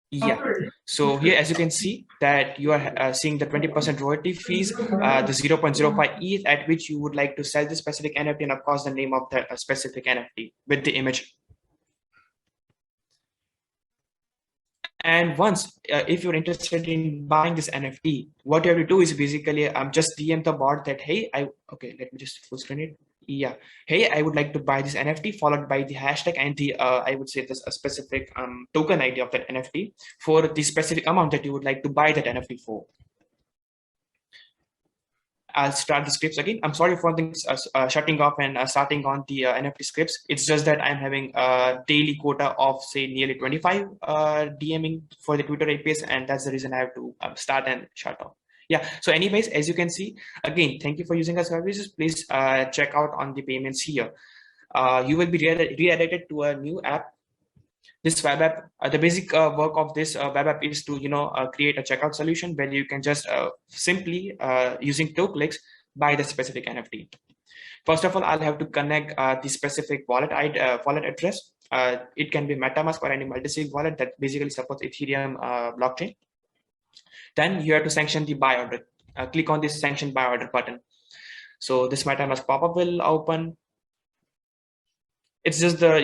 Yeah, so here as you can see that you are seeing the 20% royalty fees, the 0.05 ETH at which you would like to sell the specific NFT, and of course the name of the specific NFT with the image. And once, if you're interested in buying this NFT, what you have to do is basically just DM the bot that, hey, okay, let me just full screen it. Yeah, hey, I would like to buy this NFT, followed by the hashtag and the I would say this a specific token ID of that NFT for the specific amount that you would like to buy that NFT for. I'll start the scripts again. I'm sorry for things shutting off and starting on the NFT scripts. It's just that I'm having a daily quota of say nearly 25 DMing for the Twitter APIs, and that's the reason I have to start and shut off. Yeah, so anyways, as you can see, again, thank you for using our services. Please check out on the payments here. You will be redirected to a new app. This web app, the basic work of this web app is to create a checkout solution where you can just simply using 2 clicks buy the specific NFT. First of all, I'll have to connect the specific wallet address. It can be MetaMask or any multisig wallet that basically supports Ethereum blockchain. Then you have to sanction the buy order. Click on this sanction buy order button. So this MetaMask pop-up will open. It's just the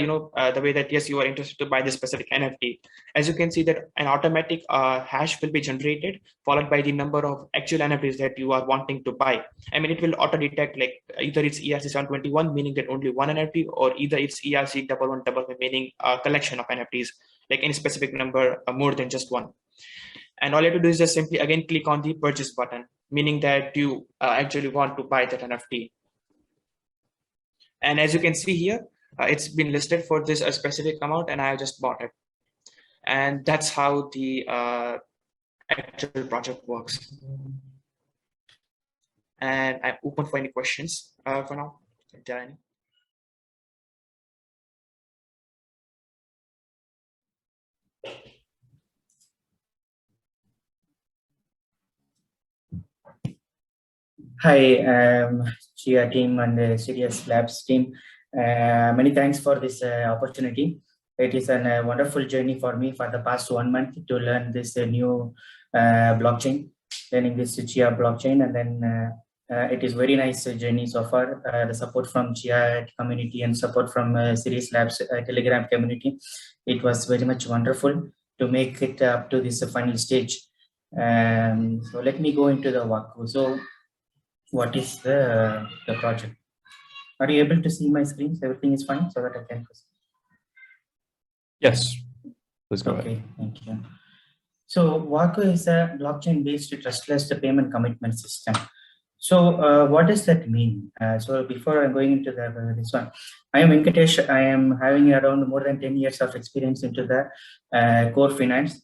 the way that yes, you are interested to buy this specific NFT. As you can see that an automatic hash will be generated, followed by the number of actual NFTs that you are wanting to buy. I mean, it will auto detect like either it's ERC721, meaning that only one NFT, or either it's ERC1111, meaning a collection of NFTs, like any specific number more than just one. And all you have to do is just simply again click on the purchase button, meaning that you actually want to buy that NFT. And as you can see here, it's been listed for this specific amount, and I just bought it. And that's how the actual project works. And I'm open for any questions for now, if there are any. Hi, Chia team and the Sirius Labs team. Many thanks for this opportunity. It is a wonderful journey for me for the past 1 month to learn this new blockchain, learning this Chia blockchain, and then it is very nice journey so far. The support from Chia community and support from Sirius Labs Telegram community, it was very much wonderful to make it up to this final stage. So let me go into the walkthrough. So what is the project? Are you able to see my screen? Everything is fine so that I can proceed. Yes, please go ahead. Okay, thank you. So Waco is a blockchain-based trustless payment commitment system. So what does that mean? So before I'm going into this one, I am Venkatesh. I am having around more than 10 years of experience into the core finance.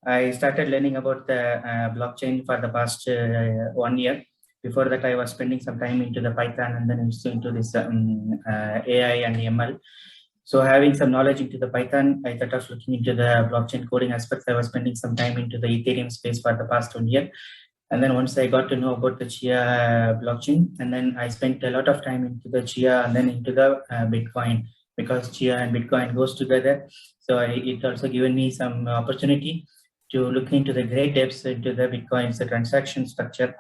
I started learning about the blockchain for the past 1 year. Before that, I was spending some time into the Python and then into this AI and ML. So having some knowledge into the Python, I thought of looking into the blockchain coding aspects. I was spending some time into the Ethereum space for the past 1 year. And then once I got to know about the Chia blockchain, and then I spent a lot of time into the Chia and then into the Bitcoin, because Chia and Bitcoin goes together. So it also given me some opportunity to look into the great depths into the Bitcoin's transaction structure,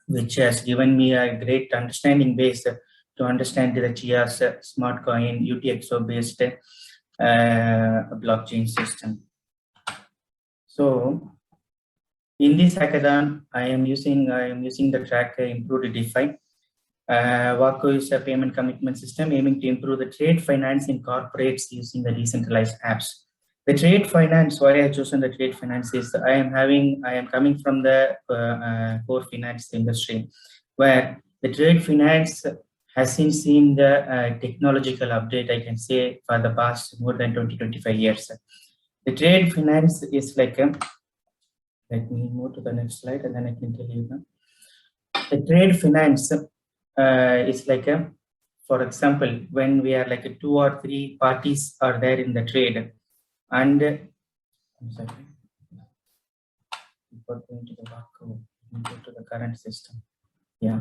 which has given me a great understanding base to understand the Chia's smart coin UTXO based blockchain system. So in this hackathon, I am using the track improved DeFi. Waku is a payment commitment system aiming to improve the trade finance in corporates using the decentralized apps. The trade finance, why I have chosen the trade finance is I am coming from the core finance industry, where the trade finance has seen the technological update, I can say, for the past more than 20-25 years. The trade finance is like let me move to the next slide and then I can tell you. The trade finance is like for example, when we are like 2 or 3 parties are there in the trade, and before going to the Waku, go to the current system. Yeah,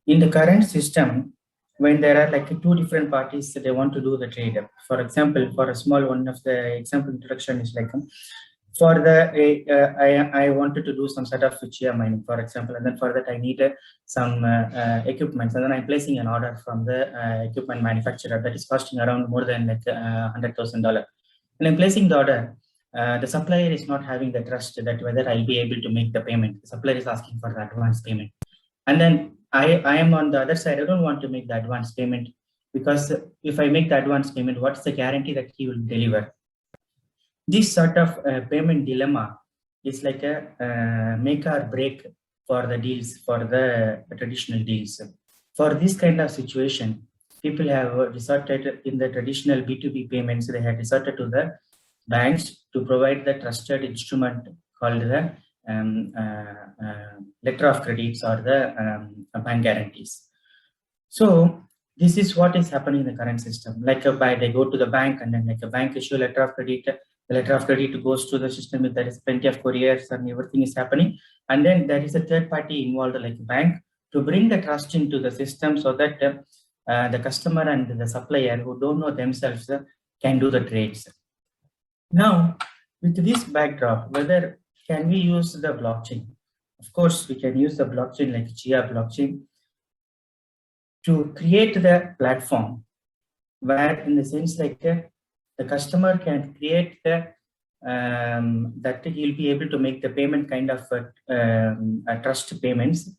in the current system, when there are like 2 different parties that they want to do the trade. For example, for a small one of the example introduction is like for the I wanted to do some sort of Chia mining, for example, and then for that I needed some equipment, and then I'm placing an order from the equipment manufacturer that is costing around more than like $100,000. And I'm placing the order. The supplier is not having the trust that whether I'll be able to make the payment. The supplier is asking for the advance payment, and then I am on the other side. I don't want to make the advance payment, because if I make the advance payment, what's the guarantee that he will deliver? This sort of payment dilemma is like a make or break for the deals, for the traditional deals. For this kind of situation, people have resorted in the traditional B2B payments, they have resorted to the banks to provide the trusted instrument called the letter of credits or the bank guarantees. So this is what is happening in the current system. Like they go to the bank, and then like a bank issue a letter of credit. The letter of credit goes to the system if there is plenty of couriers and everything is happening. And then there is a third party involved, like a bank, to bring the trust into the system so that the customer and the supplier who don't know themselves can do the trades. Now, with this backdrop, whether can we use the blockchain? Of course, we can use the blockchain like Chia blockchain to create the platform where, in the sense like the customer can create the that he'll be able to make the payment kind of trust payments.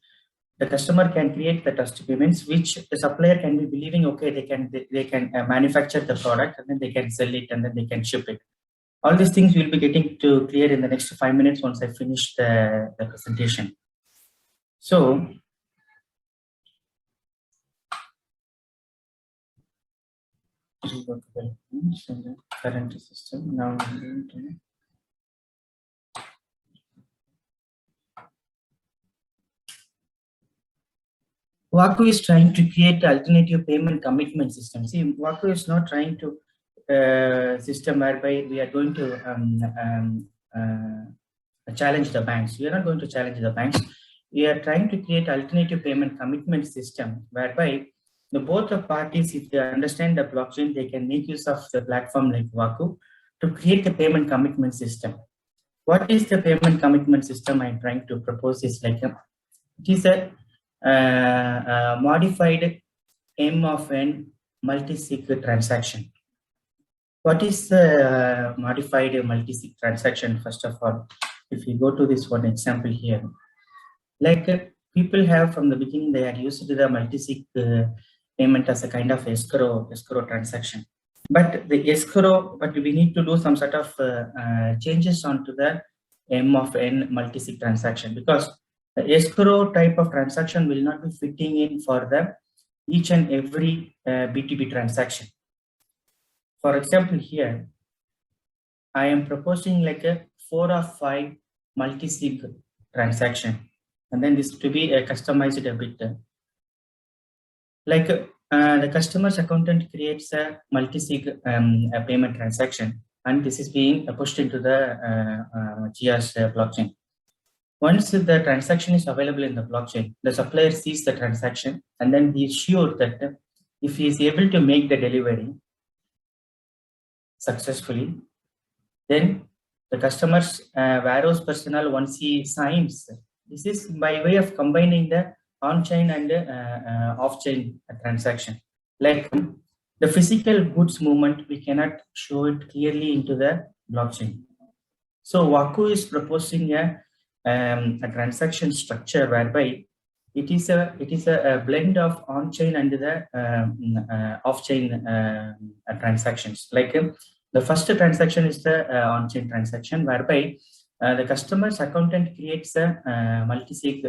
The customer can create the trust payments, which the supplier can be believing, okay, they can manufacture the product and then they can sell it and then they can ship it. All these things we'll be getting to clear in the next 5 minutes once I finish the presentation. So current system. Now I'm going to Waku is trying to create alternative payment commitment system. See, Waku is not trying to system whereby we are going to challenge the banks. We are not going to challenge the banks. We are trying to create alternative payment commitment system whereby both the parties, if they understand the blockchain, they can make use of the platform like Waku to create the payment commitment system. What is the payment commitment system I'm trying to propose is like it is a modified M of N multisig transaction. What is the modified multisig transaction? First of all, if you go to this one example here, like people have from the beginning, they had used the multisig payment as a kind of escrow transaction. But the escrow, but we need to do some sort of changes onto the M of N multisig transaction, because The escrow type of transaction will not be fitting in for the each and every B2B transaction. For example, here, I am proposing like a 4 or 5 multi-sig transaction, and then this to be customized a bit. Like the customer's accountant creates a multi-sig a payment transaction, and this is being pushed into the Chia's blockchain. Once the transaction is available in the blockchain, the supplier sees the transaction, and then he is sure that if he is able to make the delivery successfully, then the customer's warehouse personnel, once he signs, this is by way of combining the on-chain and off-chain transaction. Like the physical goods movement, we cannot show it clearly into the blockchain. So Waku is proposing a transaction structure whereby it is a blend of on-chain and the off-chain transactions. Like the first transaction is the on-chain transaction, whereby the customer's accountant creates a multi-sig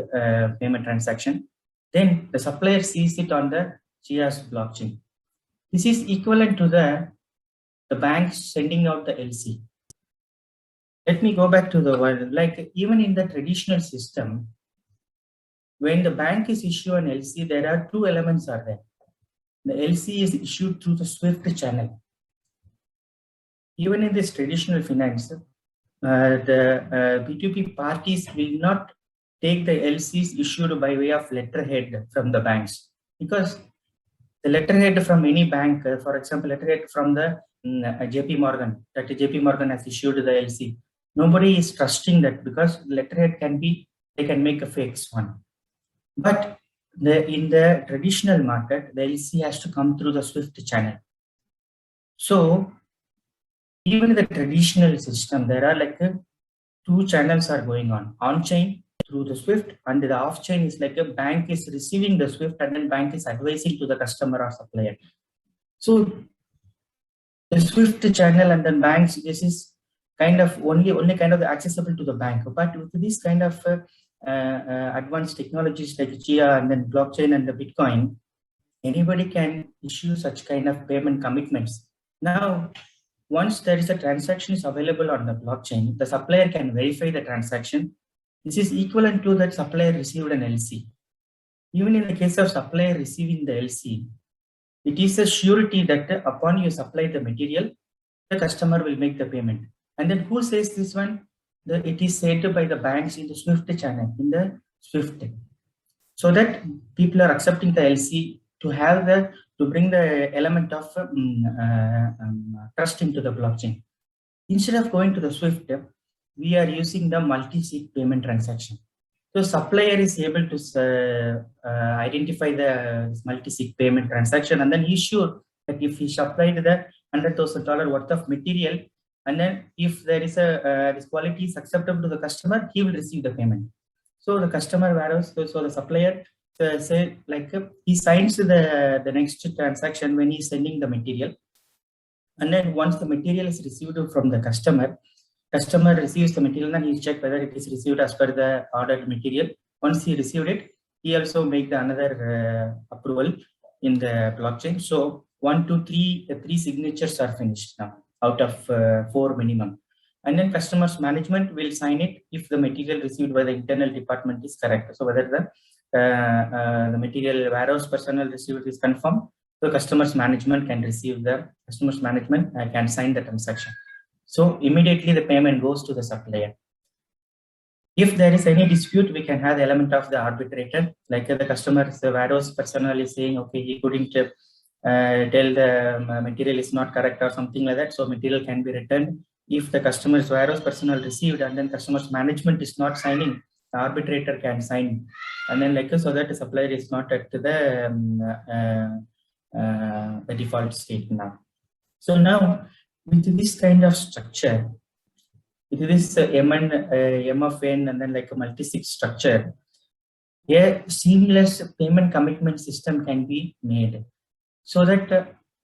payment transaction. Then the supplier sees it on the Chia's blockchain. This is equivalent to the bank sending out the LC. Let me go back to the one, like even in the traditional system, when the bank is issued an LC, there are two elements are there. The LC is issued through the SWIFT channel. Even in this traditional finance, the B2B parties will not take the LCs issued by way of letterhead from the banks, because the letterhead from any bank, for example, letterhead from the JP Morgan, that JP Morgan has issued the LC. Nobody is trusting that, because letterhead can be, they can make a fake one. But in the traditional market, the LC has to come through the SWIFT channel. So even in the traditional system, there are like two channels are going on chain through the SWIFT, and the off chain is like a bank is receiving the SWIFT and then bank is advising to the customer or supplier. So the SWIFT channel and then banks, this is kind of only kind of accessible to the bank. But with this kind of advanced technologies like Chia and then blockchain and the Bitcoin, anybody can issue such kind of payment commitments. Now, once there is a transaction is available on the blockchain, the supplier can verify the transaction. This is equivalent to that supplier received an LC. Even in the case of supplier receiving the LC, it is a surety that upon you supply the material, the customer will make the payment. And then who says this one? It is said by the banks in the SWIFT channel, in the SWIFT. So that people are accepting the LC to have to bring the element of trust into the blockchain. Instead of going to the SWIFT, we are using the multi-sig payment transaction. So supplier is able to identify the multi-sig payment transaction, and then he's sure that if he supplied the $100,000 worth of material, and then if there is this quality is acceptable to the customer, he will receive the payment. So the customer warehouse, so the supplier say like he signs the next transaction when he's sending the material, and then once the material is received from the customer receives the material and he check whether it is received as per the ordered material. Once he received it, he also make the another approval in the blockchain. So 1, 2, 3, 3 signatures are finished now out of 4 minimum. And then customers management will sign it if the material received by the internal department is correct. So whether the material warehouse personnel received is confirmed, the customers management can receive the customers management can sign the transaction. So immediately the payment goes to the supplier. If there is any dispute, we can have the element of the arbitrator, like the customer's warehouse personnel is saying, okay, he couldn't tell the material is not correct or something like that. So material can be returned. If the customer's warehouse personnel received and then customer's management is not signing, the arbitrator can sign. And then like so that the supplier is not at the default state now. So now with this kind of structure, with this MFN and then like a multi-sig structure, a seamless payment commitment system can be made, so that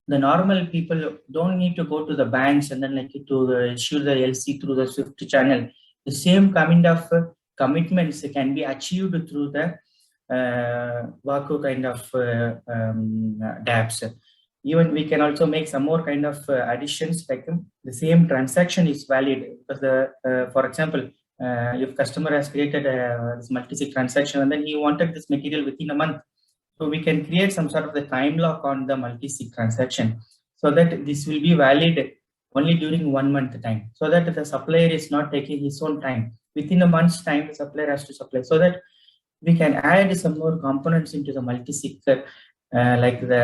the normal people don't need to go to the banks and then like to issue the LC through the SWIFT channel. The same kind of commitments can be achieved through the Vaku kind of dApps. Even we can also make some more kind of additions, like the same transaction is valid because for example, if customer has created this multi-sig transaction and then he wanted this material within a month, so we can create some sort of the time lock on the multi-sig transaction so that this will be valid only during 1 month time, so that the supplier is not taking his own time. Within a month's time, the supplier has to supply, so that we can add some more components into the multi-sig, like the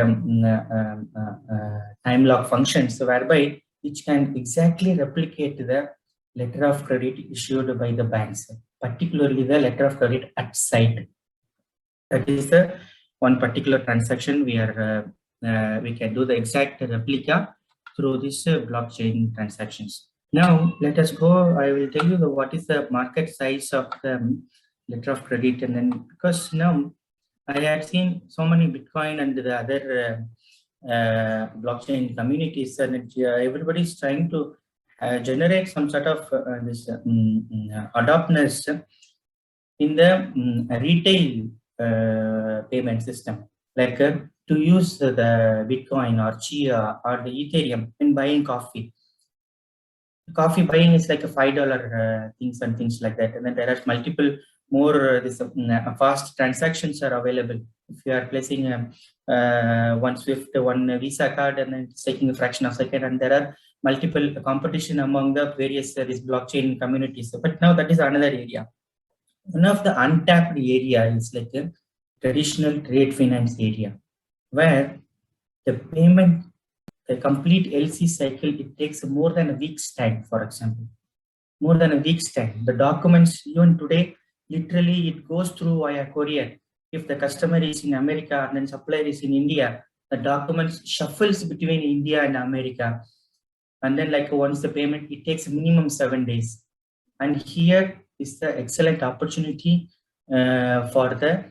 time lock functions, whereby which can exactly replicate the letter of credit issued by the banks, particularly the letter of credit at site. That is the one particular transaction we are we can do the exact replica through this blockchain transactions. Now let us go. I will tell you what is the market size of the letter of credit, and then because now I had seen so many Bitcoin and the other blockchain communities, and everybody is trying to generate some sort of this adoptness in the retail payment system, like to use the Bitcoin or Chia or the Ethereum in buying coffee. Coffee buying is like a $5 things and things like that, and then there are multiple more fast transactions are available. If you are placing one Swift, one Visa card, and then it's taking a fraction of a second, and there are multiple competition among the various these blockchain communities. But now that is another area. One of the untapped area is like a traditional trade finance area, where the payment, the complete LC cycle, it takes more than a week's time, for example. More than a week's time. The documents, even today, literally it goes through via courier. If the customer is in America and then supplier is in India, the documents shuffles between India and America. And then like once the payment, it takes minimum 7 days. And here is the excellent opportunity for the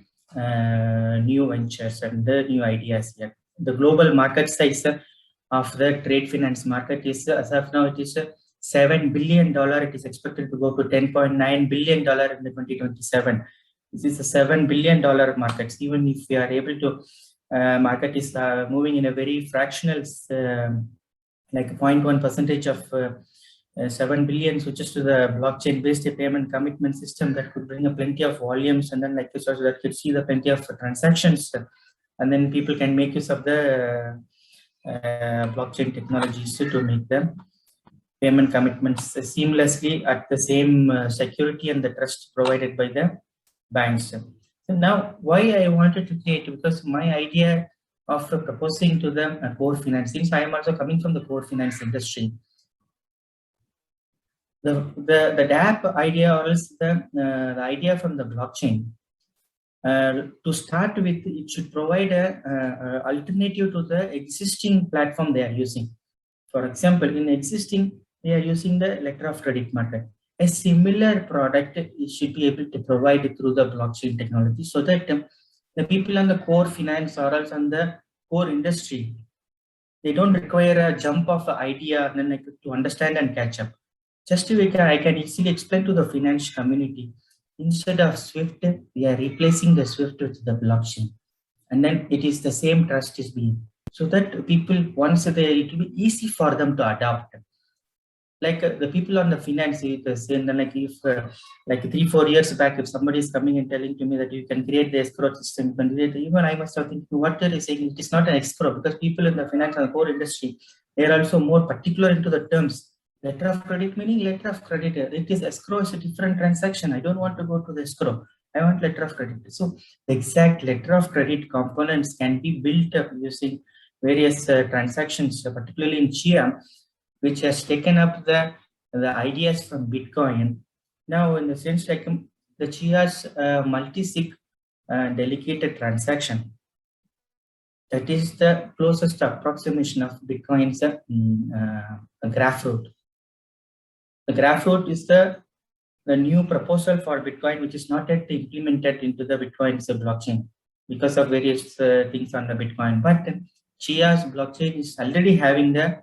new ventures and the new ideas here. The global market size of the trade finance market is, as of now, it is $7 billion. It is expected to go to $10.9 billion in the 2027. This is a $7 billion market. Even if we are able to, market is moving in a very fractional, like 0.1% of 7 billion, switches to the blockchain-based payment commitment system that could bring a plenty of volumes, and then like this also that could see the plenty of transactions, and then people can make use of the blockchain technologies to make them payment commitments seamlessly at the same security and the trust provided by the banks. So now, why I wanted to create, because my idea of proposing to them a core finance, since I am also coming from the core finance industry, the dApp idea, or else the idea from the blockchain, to start with, it should provide a alternative to the existing platform they are using. For example, in existing, they are using the letter of credit market. A similar product it should be able to provide it through the blockchain technology, so that the people on the core finance or else on the core industry, they don't require a jump of the idea and then like to understand and catch up. Just I can easily explain to the finance community, instead of Swift, we are replacing the Swift with the blockchain. And then it is the same trust is being, so that people, once it will be easy for them to adopt. Like the people on the finance, and then like if like 3-4 years back, if somebody is coming and telling to me that you can create the escrow system, even I must have thinking what they are saying, it is not an escrow, because people in the finance and the core industry, they are also more particular into the terms. Letter of credit meaning letter of credit. It is escrow is a different transaction. I don't want to go to the escrow. I want letter of credit. So the exact letter of credit components can be built up using various transactions, particularly in Chia, which has taken up the ideas from Bitcoin. Now, in the sense like the Chia's multi-sig delegated transaction, that is the closest approximation of Bitcoin's graph root. The graph root is the new proposal for Bitcoin, which is not yet implemented into the Bitcoin's blockchain because of various things on the Bitcoin. But Chia's blockchain is already having the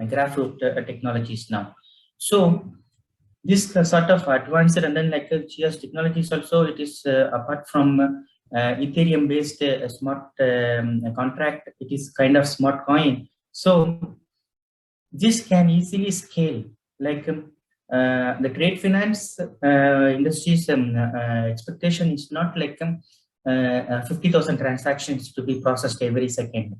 graph root technologies now. So this sort of advanced, and then like Chia's technologies also, it is apart from Ethereum based smart contract, it is kind of smart coin. So this can easily scale, like the trade finance industry's expectation is not like 50,000 transactions to be processed every second.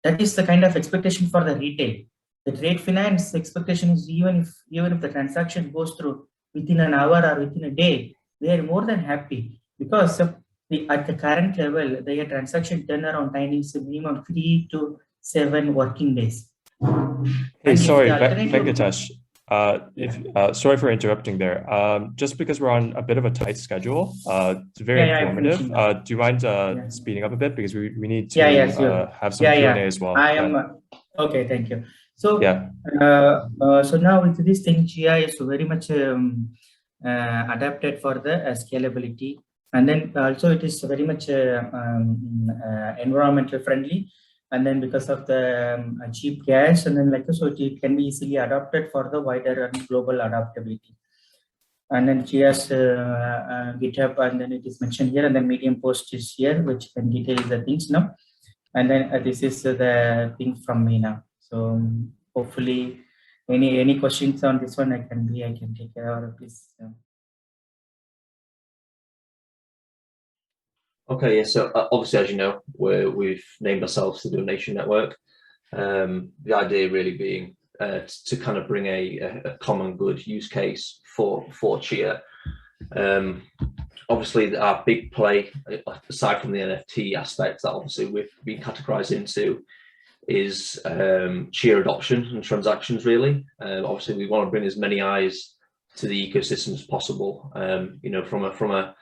That is the kind of expectation for the retail. The trade finance expectation is even if the transaction goes through within an hour or within a day, they are more than happy, because at the current level, their transaction turnaround time is a minimum 3 to 7 working days. Hey, And sorry, if the alternative, Venkatesh. Sorry for interrupting there. Just because we're on a bit of a tight schedule, it's very informative. Do you mind speeding up a bit, because we need to have some Q&A as well. I am okay. Thank you. So yeah. So now with this thing, Chia is very much adapted for the scalability, and then also it is very much environmental friendly. And then because of the cheap gas, and then like so it can be easily adopted for the wider and global adaptability. And then Chia's GitHub, and then it is mentioned here, and then Medium post is here, which can detail the things now. And then this is the thing from me now. So hopefully, any questions on this one, I can take care of, please. Okay, yeah, so obviously, as you know, we've named ourselves the Donation Network. The idea really being to kind of bring a common good use case for Chia. Obviously, our big play, aside from the NFT aspect that obviously we've been categorized into, is Chia adoption and transactions, really. Obviously, we want to bring as many eyes to the ecosystem as possible. You know, from a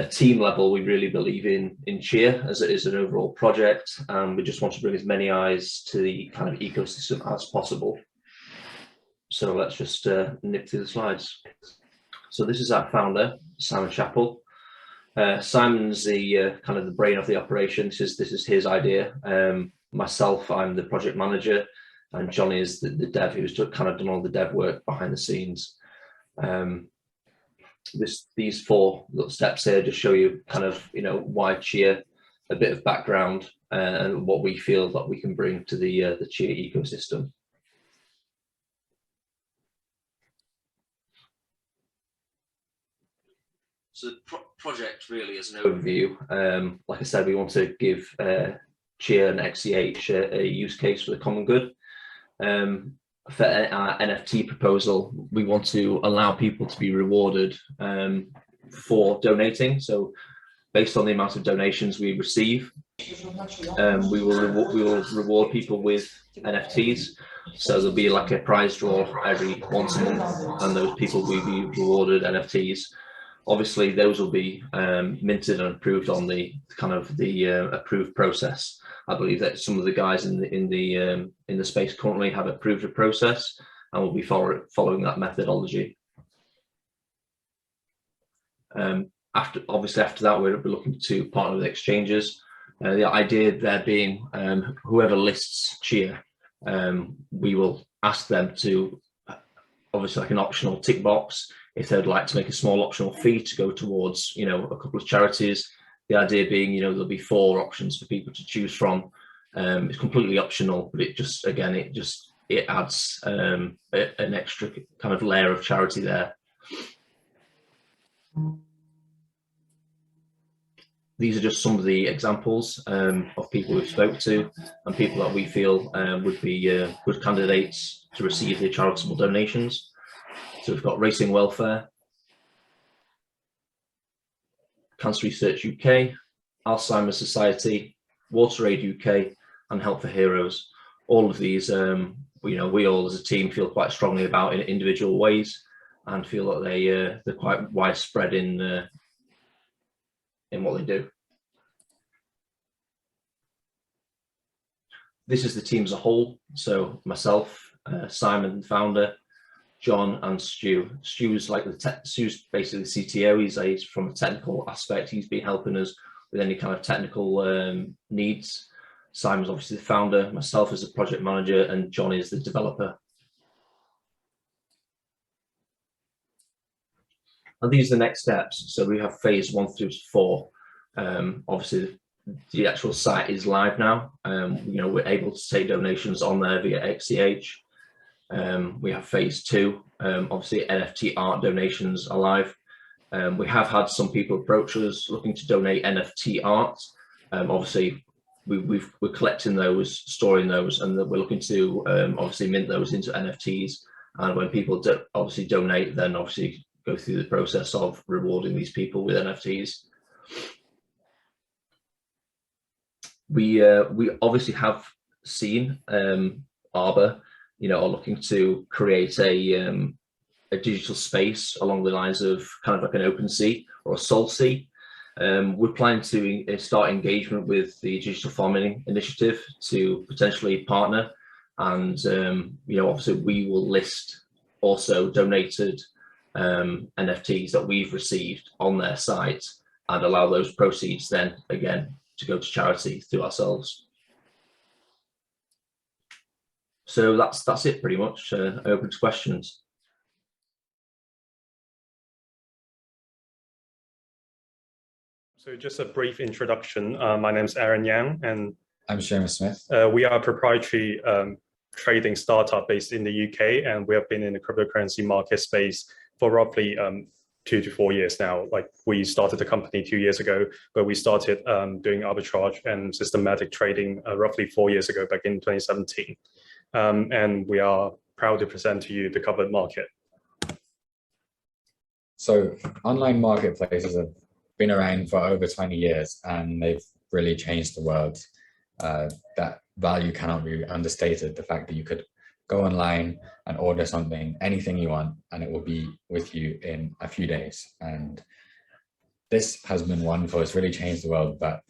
team level, we really believe in Chia as it is an overall project, and we just want to bring as many eyes to the kind of ecosystem as possible. So let's just nip through the slides. So this is our founder, Simon Chappell. Simon's the kind of the brain of the operation. This is his idea. Myself, I'm the project manager, and Johnny is the dev who's kind of done all the dev work behind the scenes. These 4 little steps here just show you kind of, you know, why Chia, a bit of background, and what we feel that we can bring to the Chia ecosystem. So the project really is an overview. Like I said, we want to give Chia and XCH a use case for the common good. For our NFT proposal, we want to allow people to be rewarded for donating. So based on the amount of donations we receive, we will reward people with NFTs. So there'll be like a prize draw every once a month, and those people will be rewarded NFTs. Obviously, those will be minted and approved on the kind of the approved process. I believe that some of the guys in the space currently have approved a process, and will be following that methodology. After that, we're looking to partner with exchanges. The idea there being whoever lists Chia, we will ask them to obviously like an optional tick box if they'd like to make a small optional fee to go towards, you know, a couple of charities. The idea being, you know, there'll be 4 options for people to choose from. It's completely optional, but it just, again, it adds an extra kind of layer of charity there. These are just some of the examples of people we've spoke to and people that we feel would be good candidates to receive the charitable donations. So we've got Racing Welfare, Cancer Research UK, Alzheimer's Society, WaterAid UK, and Help for Heroes. All of these, you know, we all as a team feel quite strongly about in individual ways, and feel that they're quite widespread in what they do. This is the team as a whole. So myself, Simon, founder, John, and Stu. Stu's basically the CTO. He's from a technical aspect. He's been helping us with any kind of technical needs. Simon's obviously the founder. Myself as the project manager, and John is the developer. And these are the next steps. So we have phase 1 through to 4. Obviously, the actual site is live now. We're able to take donations on there via XCH. We have phase 2. Obviously, NFT art donations are live. We have had some people approach us looking to donate NFT art. Obviously, we're collecting those, storing those, and we're looking to obviously mint those into NFTs. And when people obviously donate, then obviously go through the process of rewarding these people with NFTs. We obviously have seen Arbor, are looking to create a digital space along the lines of kind of like an OpenSea or a SolSea. We're planning to start engagement with the Digital Farming Initiative to potentially partner, and obviously we will list also donated NFTs that we've received on their site and allow those proceeds then again to go to charity through ourselves. So that's it pretty much. Open to questions. So just a brief introduction. My name is Aaron Yang, and I'm Seamus Smith. We are a proprietary trading startup based in the UK, and we have been in the cryptocurrency market space for roughly 2 to 4 years now. Like, we started the company 2 years ago, but we started doing arbitrage and systematic trading roughly 4 years ago, back in 2017. And we are proud to present to you the covered market. So online marketplaces have been around for over 20 years, and they've really changed the world. That value cannot be understated. The fact that you could go online and order something, anything you want, and it will be with you in a few days. And this has been wonderful. It's really changed the world, but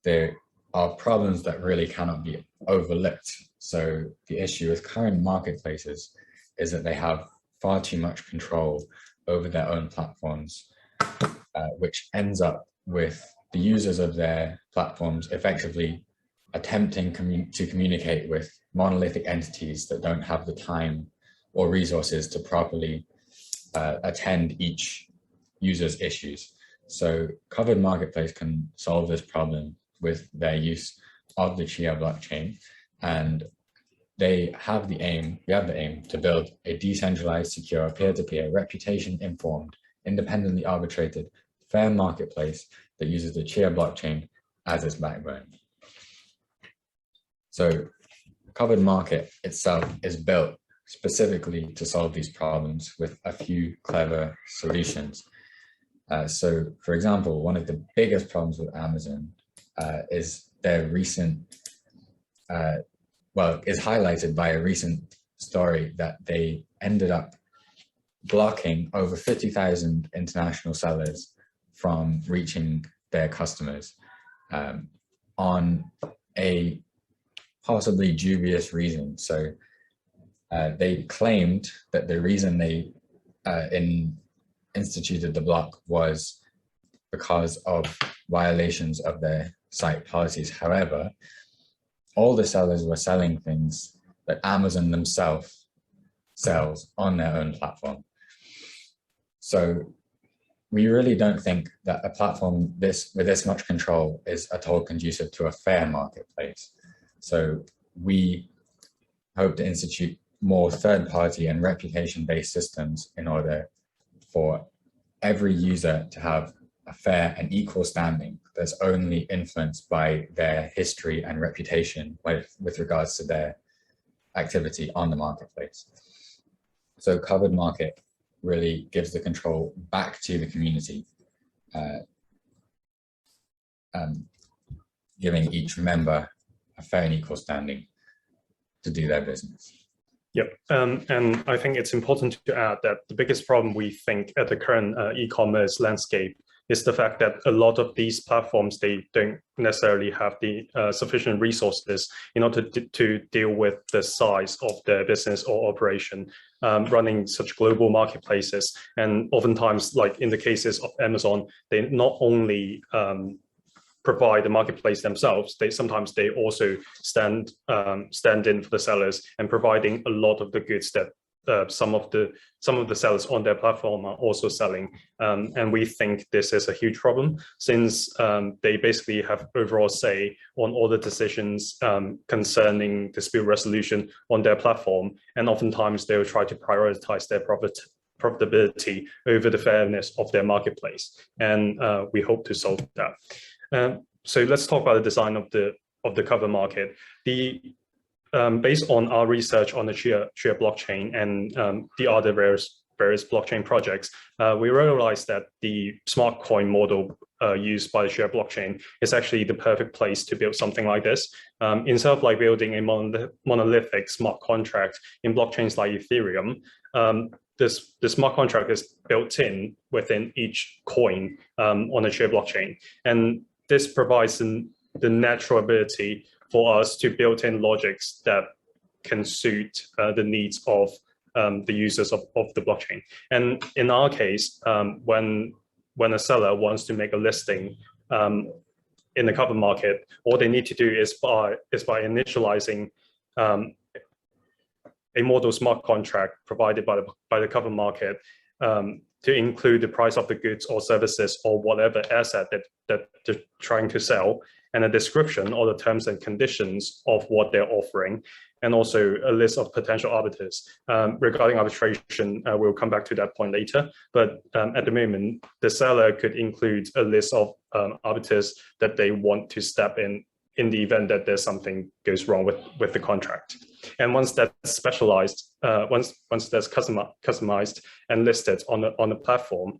there are problems that really cannot be overlooked. So the issue with current marketplaces is that they have far too much control over their own platforms, which ends up with the users of their platforms effectively attempting to communicate with monolithic entities that don't have the time or resources to properly attend each user's issues. So Covered Marketplace can solve this problem with their use of the Chia blockchain, and we have the aim to build a decentralized, secure, peer-to-peer, reputation-informed, independently arbitrated, fair marketplace that uses the Chia blockchain as its backbone. So Covered Market itself is built specifically to solve these problems with a few clever solutions. So for example, one of the biggest problems with Amazon is their recent, is highlighted by a recent story that they ended up blocking over 50,000 international sellers from reaching their customers on a possibly dubious reason. So they claimed that the reason they instituted the block was because of violations of their site policies. However, all the sellers were selling things that Amazon themselves sells on their own platform. So we really don't think that a platform with this much control is at all conducive to a fair marketplace. So we hope to institute more third-party and reputation-based systems in order for every user to have a fair and equal standing that's only influenced by their history and reputation with regards to their activity on the marketplace. So Covered Market really gives the control back to the community, giving each member a fair and equal standing to do their business. Yep, and I think it's important to add that the biggest problem we think at the current e-commerce landscape is the fact that a lot of these platforms, they don't necessarily have the sufficient resources in order to deal with the size of their business or operation, running such global marketplaces. And oftentimes, like in the cases of Amazon, they not only provide the marketplace themselves, sometimes they also stand in for the sellers and providing a lot of the goods that some of the sellers on their platform are also selling, and we think this is a huge problem since they basically have overall say on all the decisions concerning dispute resolution on their platform, and oftentimes they will try to prioritize their profitability over the fairness of their marketplace, and we hope to solve that. So let's talk about the design of the cover market. Based on our research on the Chia blockchain and the other various blockchain projects, we realized that the smart coin model used by the Chia blockchain is actually the perfect place to build something like this. Instead of like building a monolithic smart contract in blockchains like Ethereum, the smart contract is built in within each coin on the Chia blockchain, and this provides the natural ability for us to build in logics that can suit the needs of the users of the blockchain. And in our case, when a seller wants to make a listing in the cover market, all they need to do is by initializing a model smart contract provided by the cover market to include the price of the goods or services or whatever asset that they're trying to sell, and a description or the terms and conditions of what they're offering, and also a list of potential arbiters. Regarding arbitration, we'll come back to that point later, but at the moment, the seller could include a list of arbiters that they want to step in the event that there's something goes wrong with the contract. And once that's specialized, once that's customized and listed on the platform,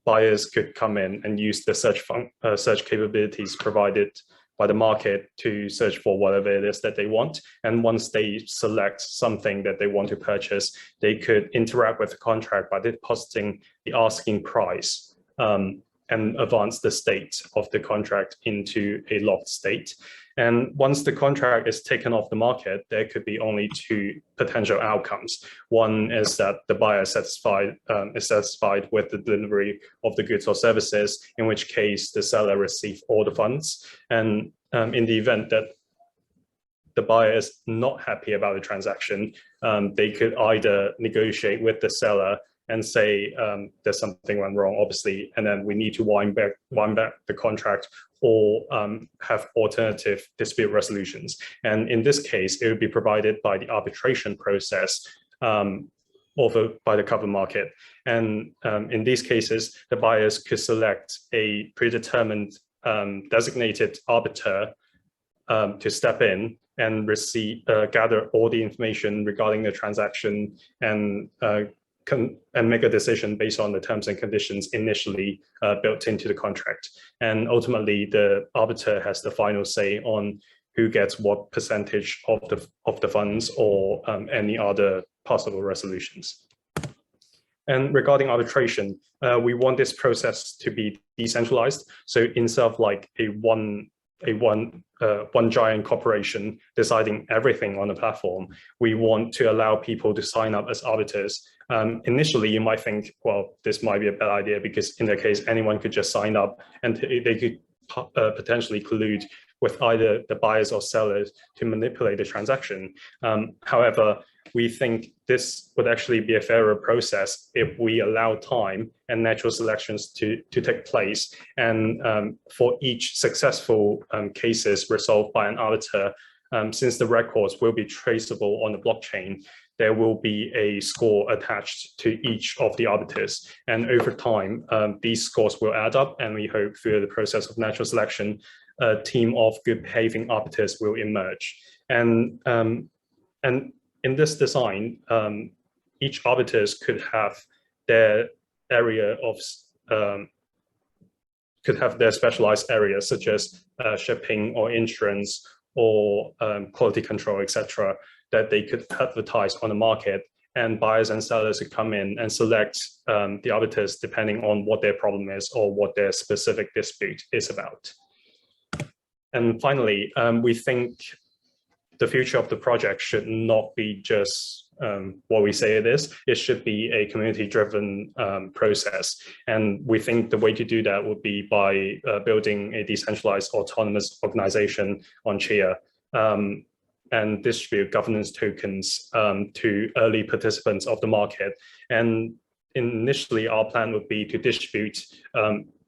buyers could come in and use the search capabilities provided by the market to search for whatever it is that they want. And once they select something that they want to purchase, they could interact with the contract by depositing the asking price and advance the state of the contract into a locked state. And once the contract is taken off the market, there could be only two potential outcomes. One is that the buyer is satisfied with the delivery of the goods or services, in which case the seller receives all the funds. And in the event that the buyer is not happy about the transaction, they could either negotiate with the seller and say there's something went wrong, obviously, and then we need to wind back the contract, or have alternative dispute resolutions. And in this case, it would be provided by the arbitration process offered by the cover market. And in these cases, the buyers could select a predetermined designated arbiter to step in and gather all the information regarding the transaction and make a decision based on the terms and conditions initially built into the contract. And ultimately, the arbiter has the final say on who gets what percentage of the funds or any other possible resolutions. And regarding arbitration, we want this process to be decentralized. So instead of like a one giant corporation deciding everything on the platform, we want to allow people to sign up as arbiters. Initially, you might think, well, this might be a bad idea because in that case, anyone could just sign up and they could potentially collude with either the buyers or sellers to manipulate the transaction. However, we think this would actually be a fairer process if we allow time and natural selections to take place. And for each successful cases resolved by an arbiter, since the records will be traceable on the blockchain, there will be a score attached to each of the arbiters. And over time, these scores will add up, and we hope through the process of natural selection, a team of good behaving arbiters will emerge. And in this design, each arbiters could have their area of their specialized areas, such as shipping or insurance or quality control, etc., that they could advertise on the market, and buyers and sellers could come in and select the arbiters depending on what their problem is or what their specific dispute is about. And finally, we think the future of the project should not be just what we say it is. It should be a community-driven process. And we think the way to do that would be by building a decentralized autonomous organization on Chia. and distribute governance tokens to early participants of the market. And initially, our plan would be to distribute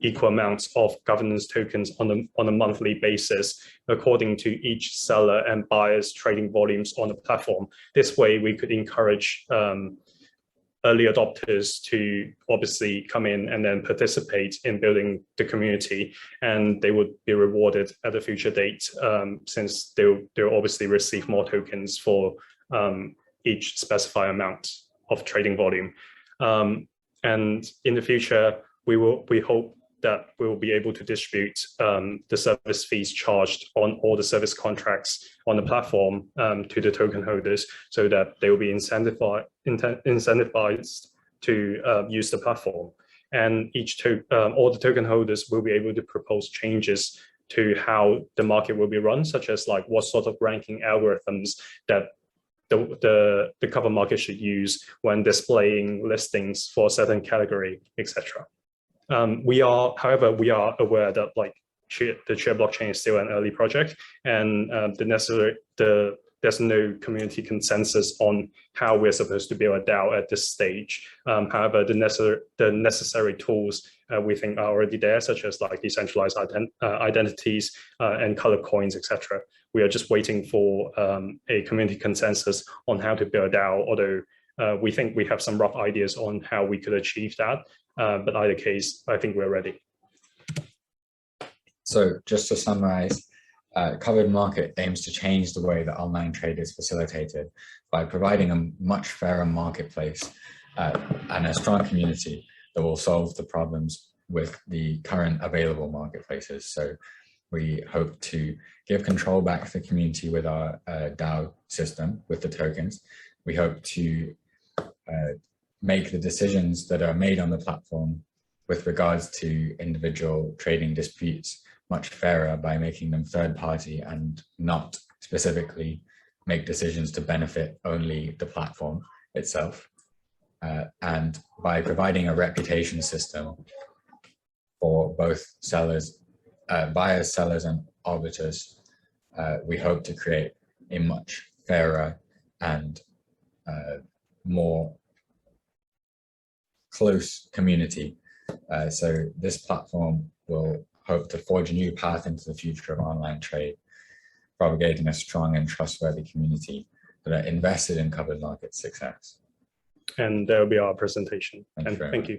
equal amounts of governance tokens on a monthly basis according to each seller and buyer's trading volumes on the platform. This way, we could encourage early adopters to obviously come in and then participate in building the community, and they would be rewarded at a future date since they'll obviously receive more tokens for each specified amount of trading volume. And in the future, we hope that we will be able to distribute the service fees charged on all the service contracts on the platform to the token holders, so that they will be incentivized to use the platform. And all the token holders will be able to propose changes to how the market will be run, such as like what sort of ranking algorithms that the cover market should use when displaying listings for a certain category, etc. However, we are aware that like the Chia blockchain is still an early project, and there's no community consensus on how we're supposed to build a DAO at this stage. However, the necessary tools we think are already there, such as like decentralized identities and colored coins, etc. We are just waiting for a community consensus on how to build a DAO, although we think we have some rough ideas on how we could achieve that. But either case, I think we're ready. So just to summarize, Covered Market aims to change the way that online trade is facilitated by providing a much fairer marketplace and a strong community that will solve the problems with the current available marketplaces. So we hope to give control back to the community with our DAO system, with the tokens. We hope to make the decisions that are made on the platform with regards to individual trading disputes much fairer by making them third party and not specifically make decisions to benefit only the platform itself. And by providing a reputation system for both buyers, sellers, and arbiters, we hope to create a much fairer and more close community. So this platform will hope to forge a new path into the future of online trade, propagating a strong and trustworthy community that are invested in covered market success. And there will be our presentation. Thank you.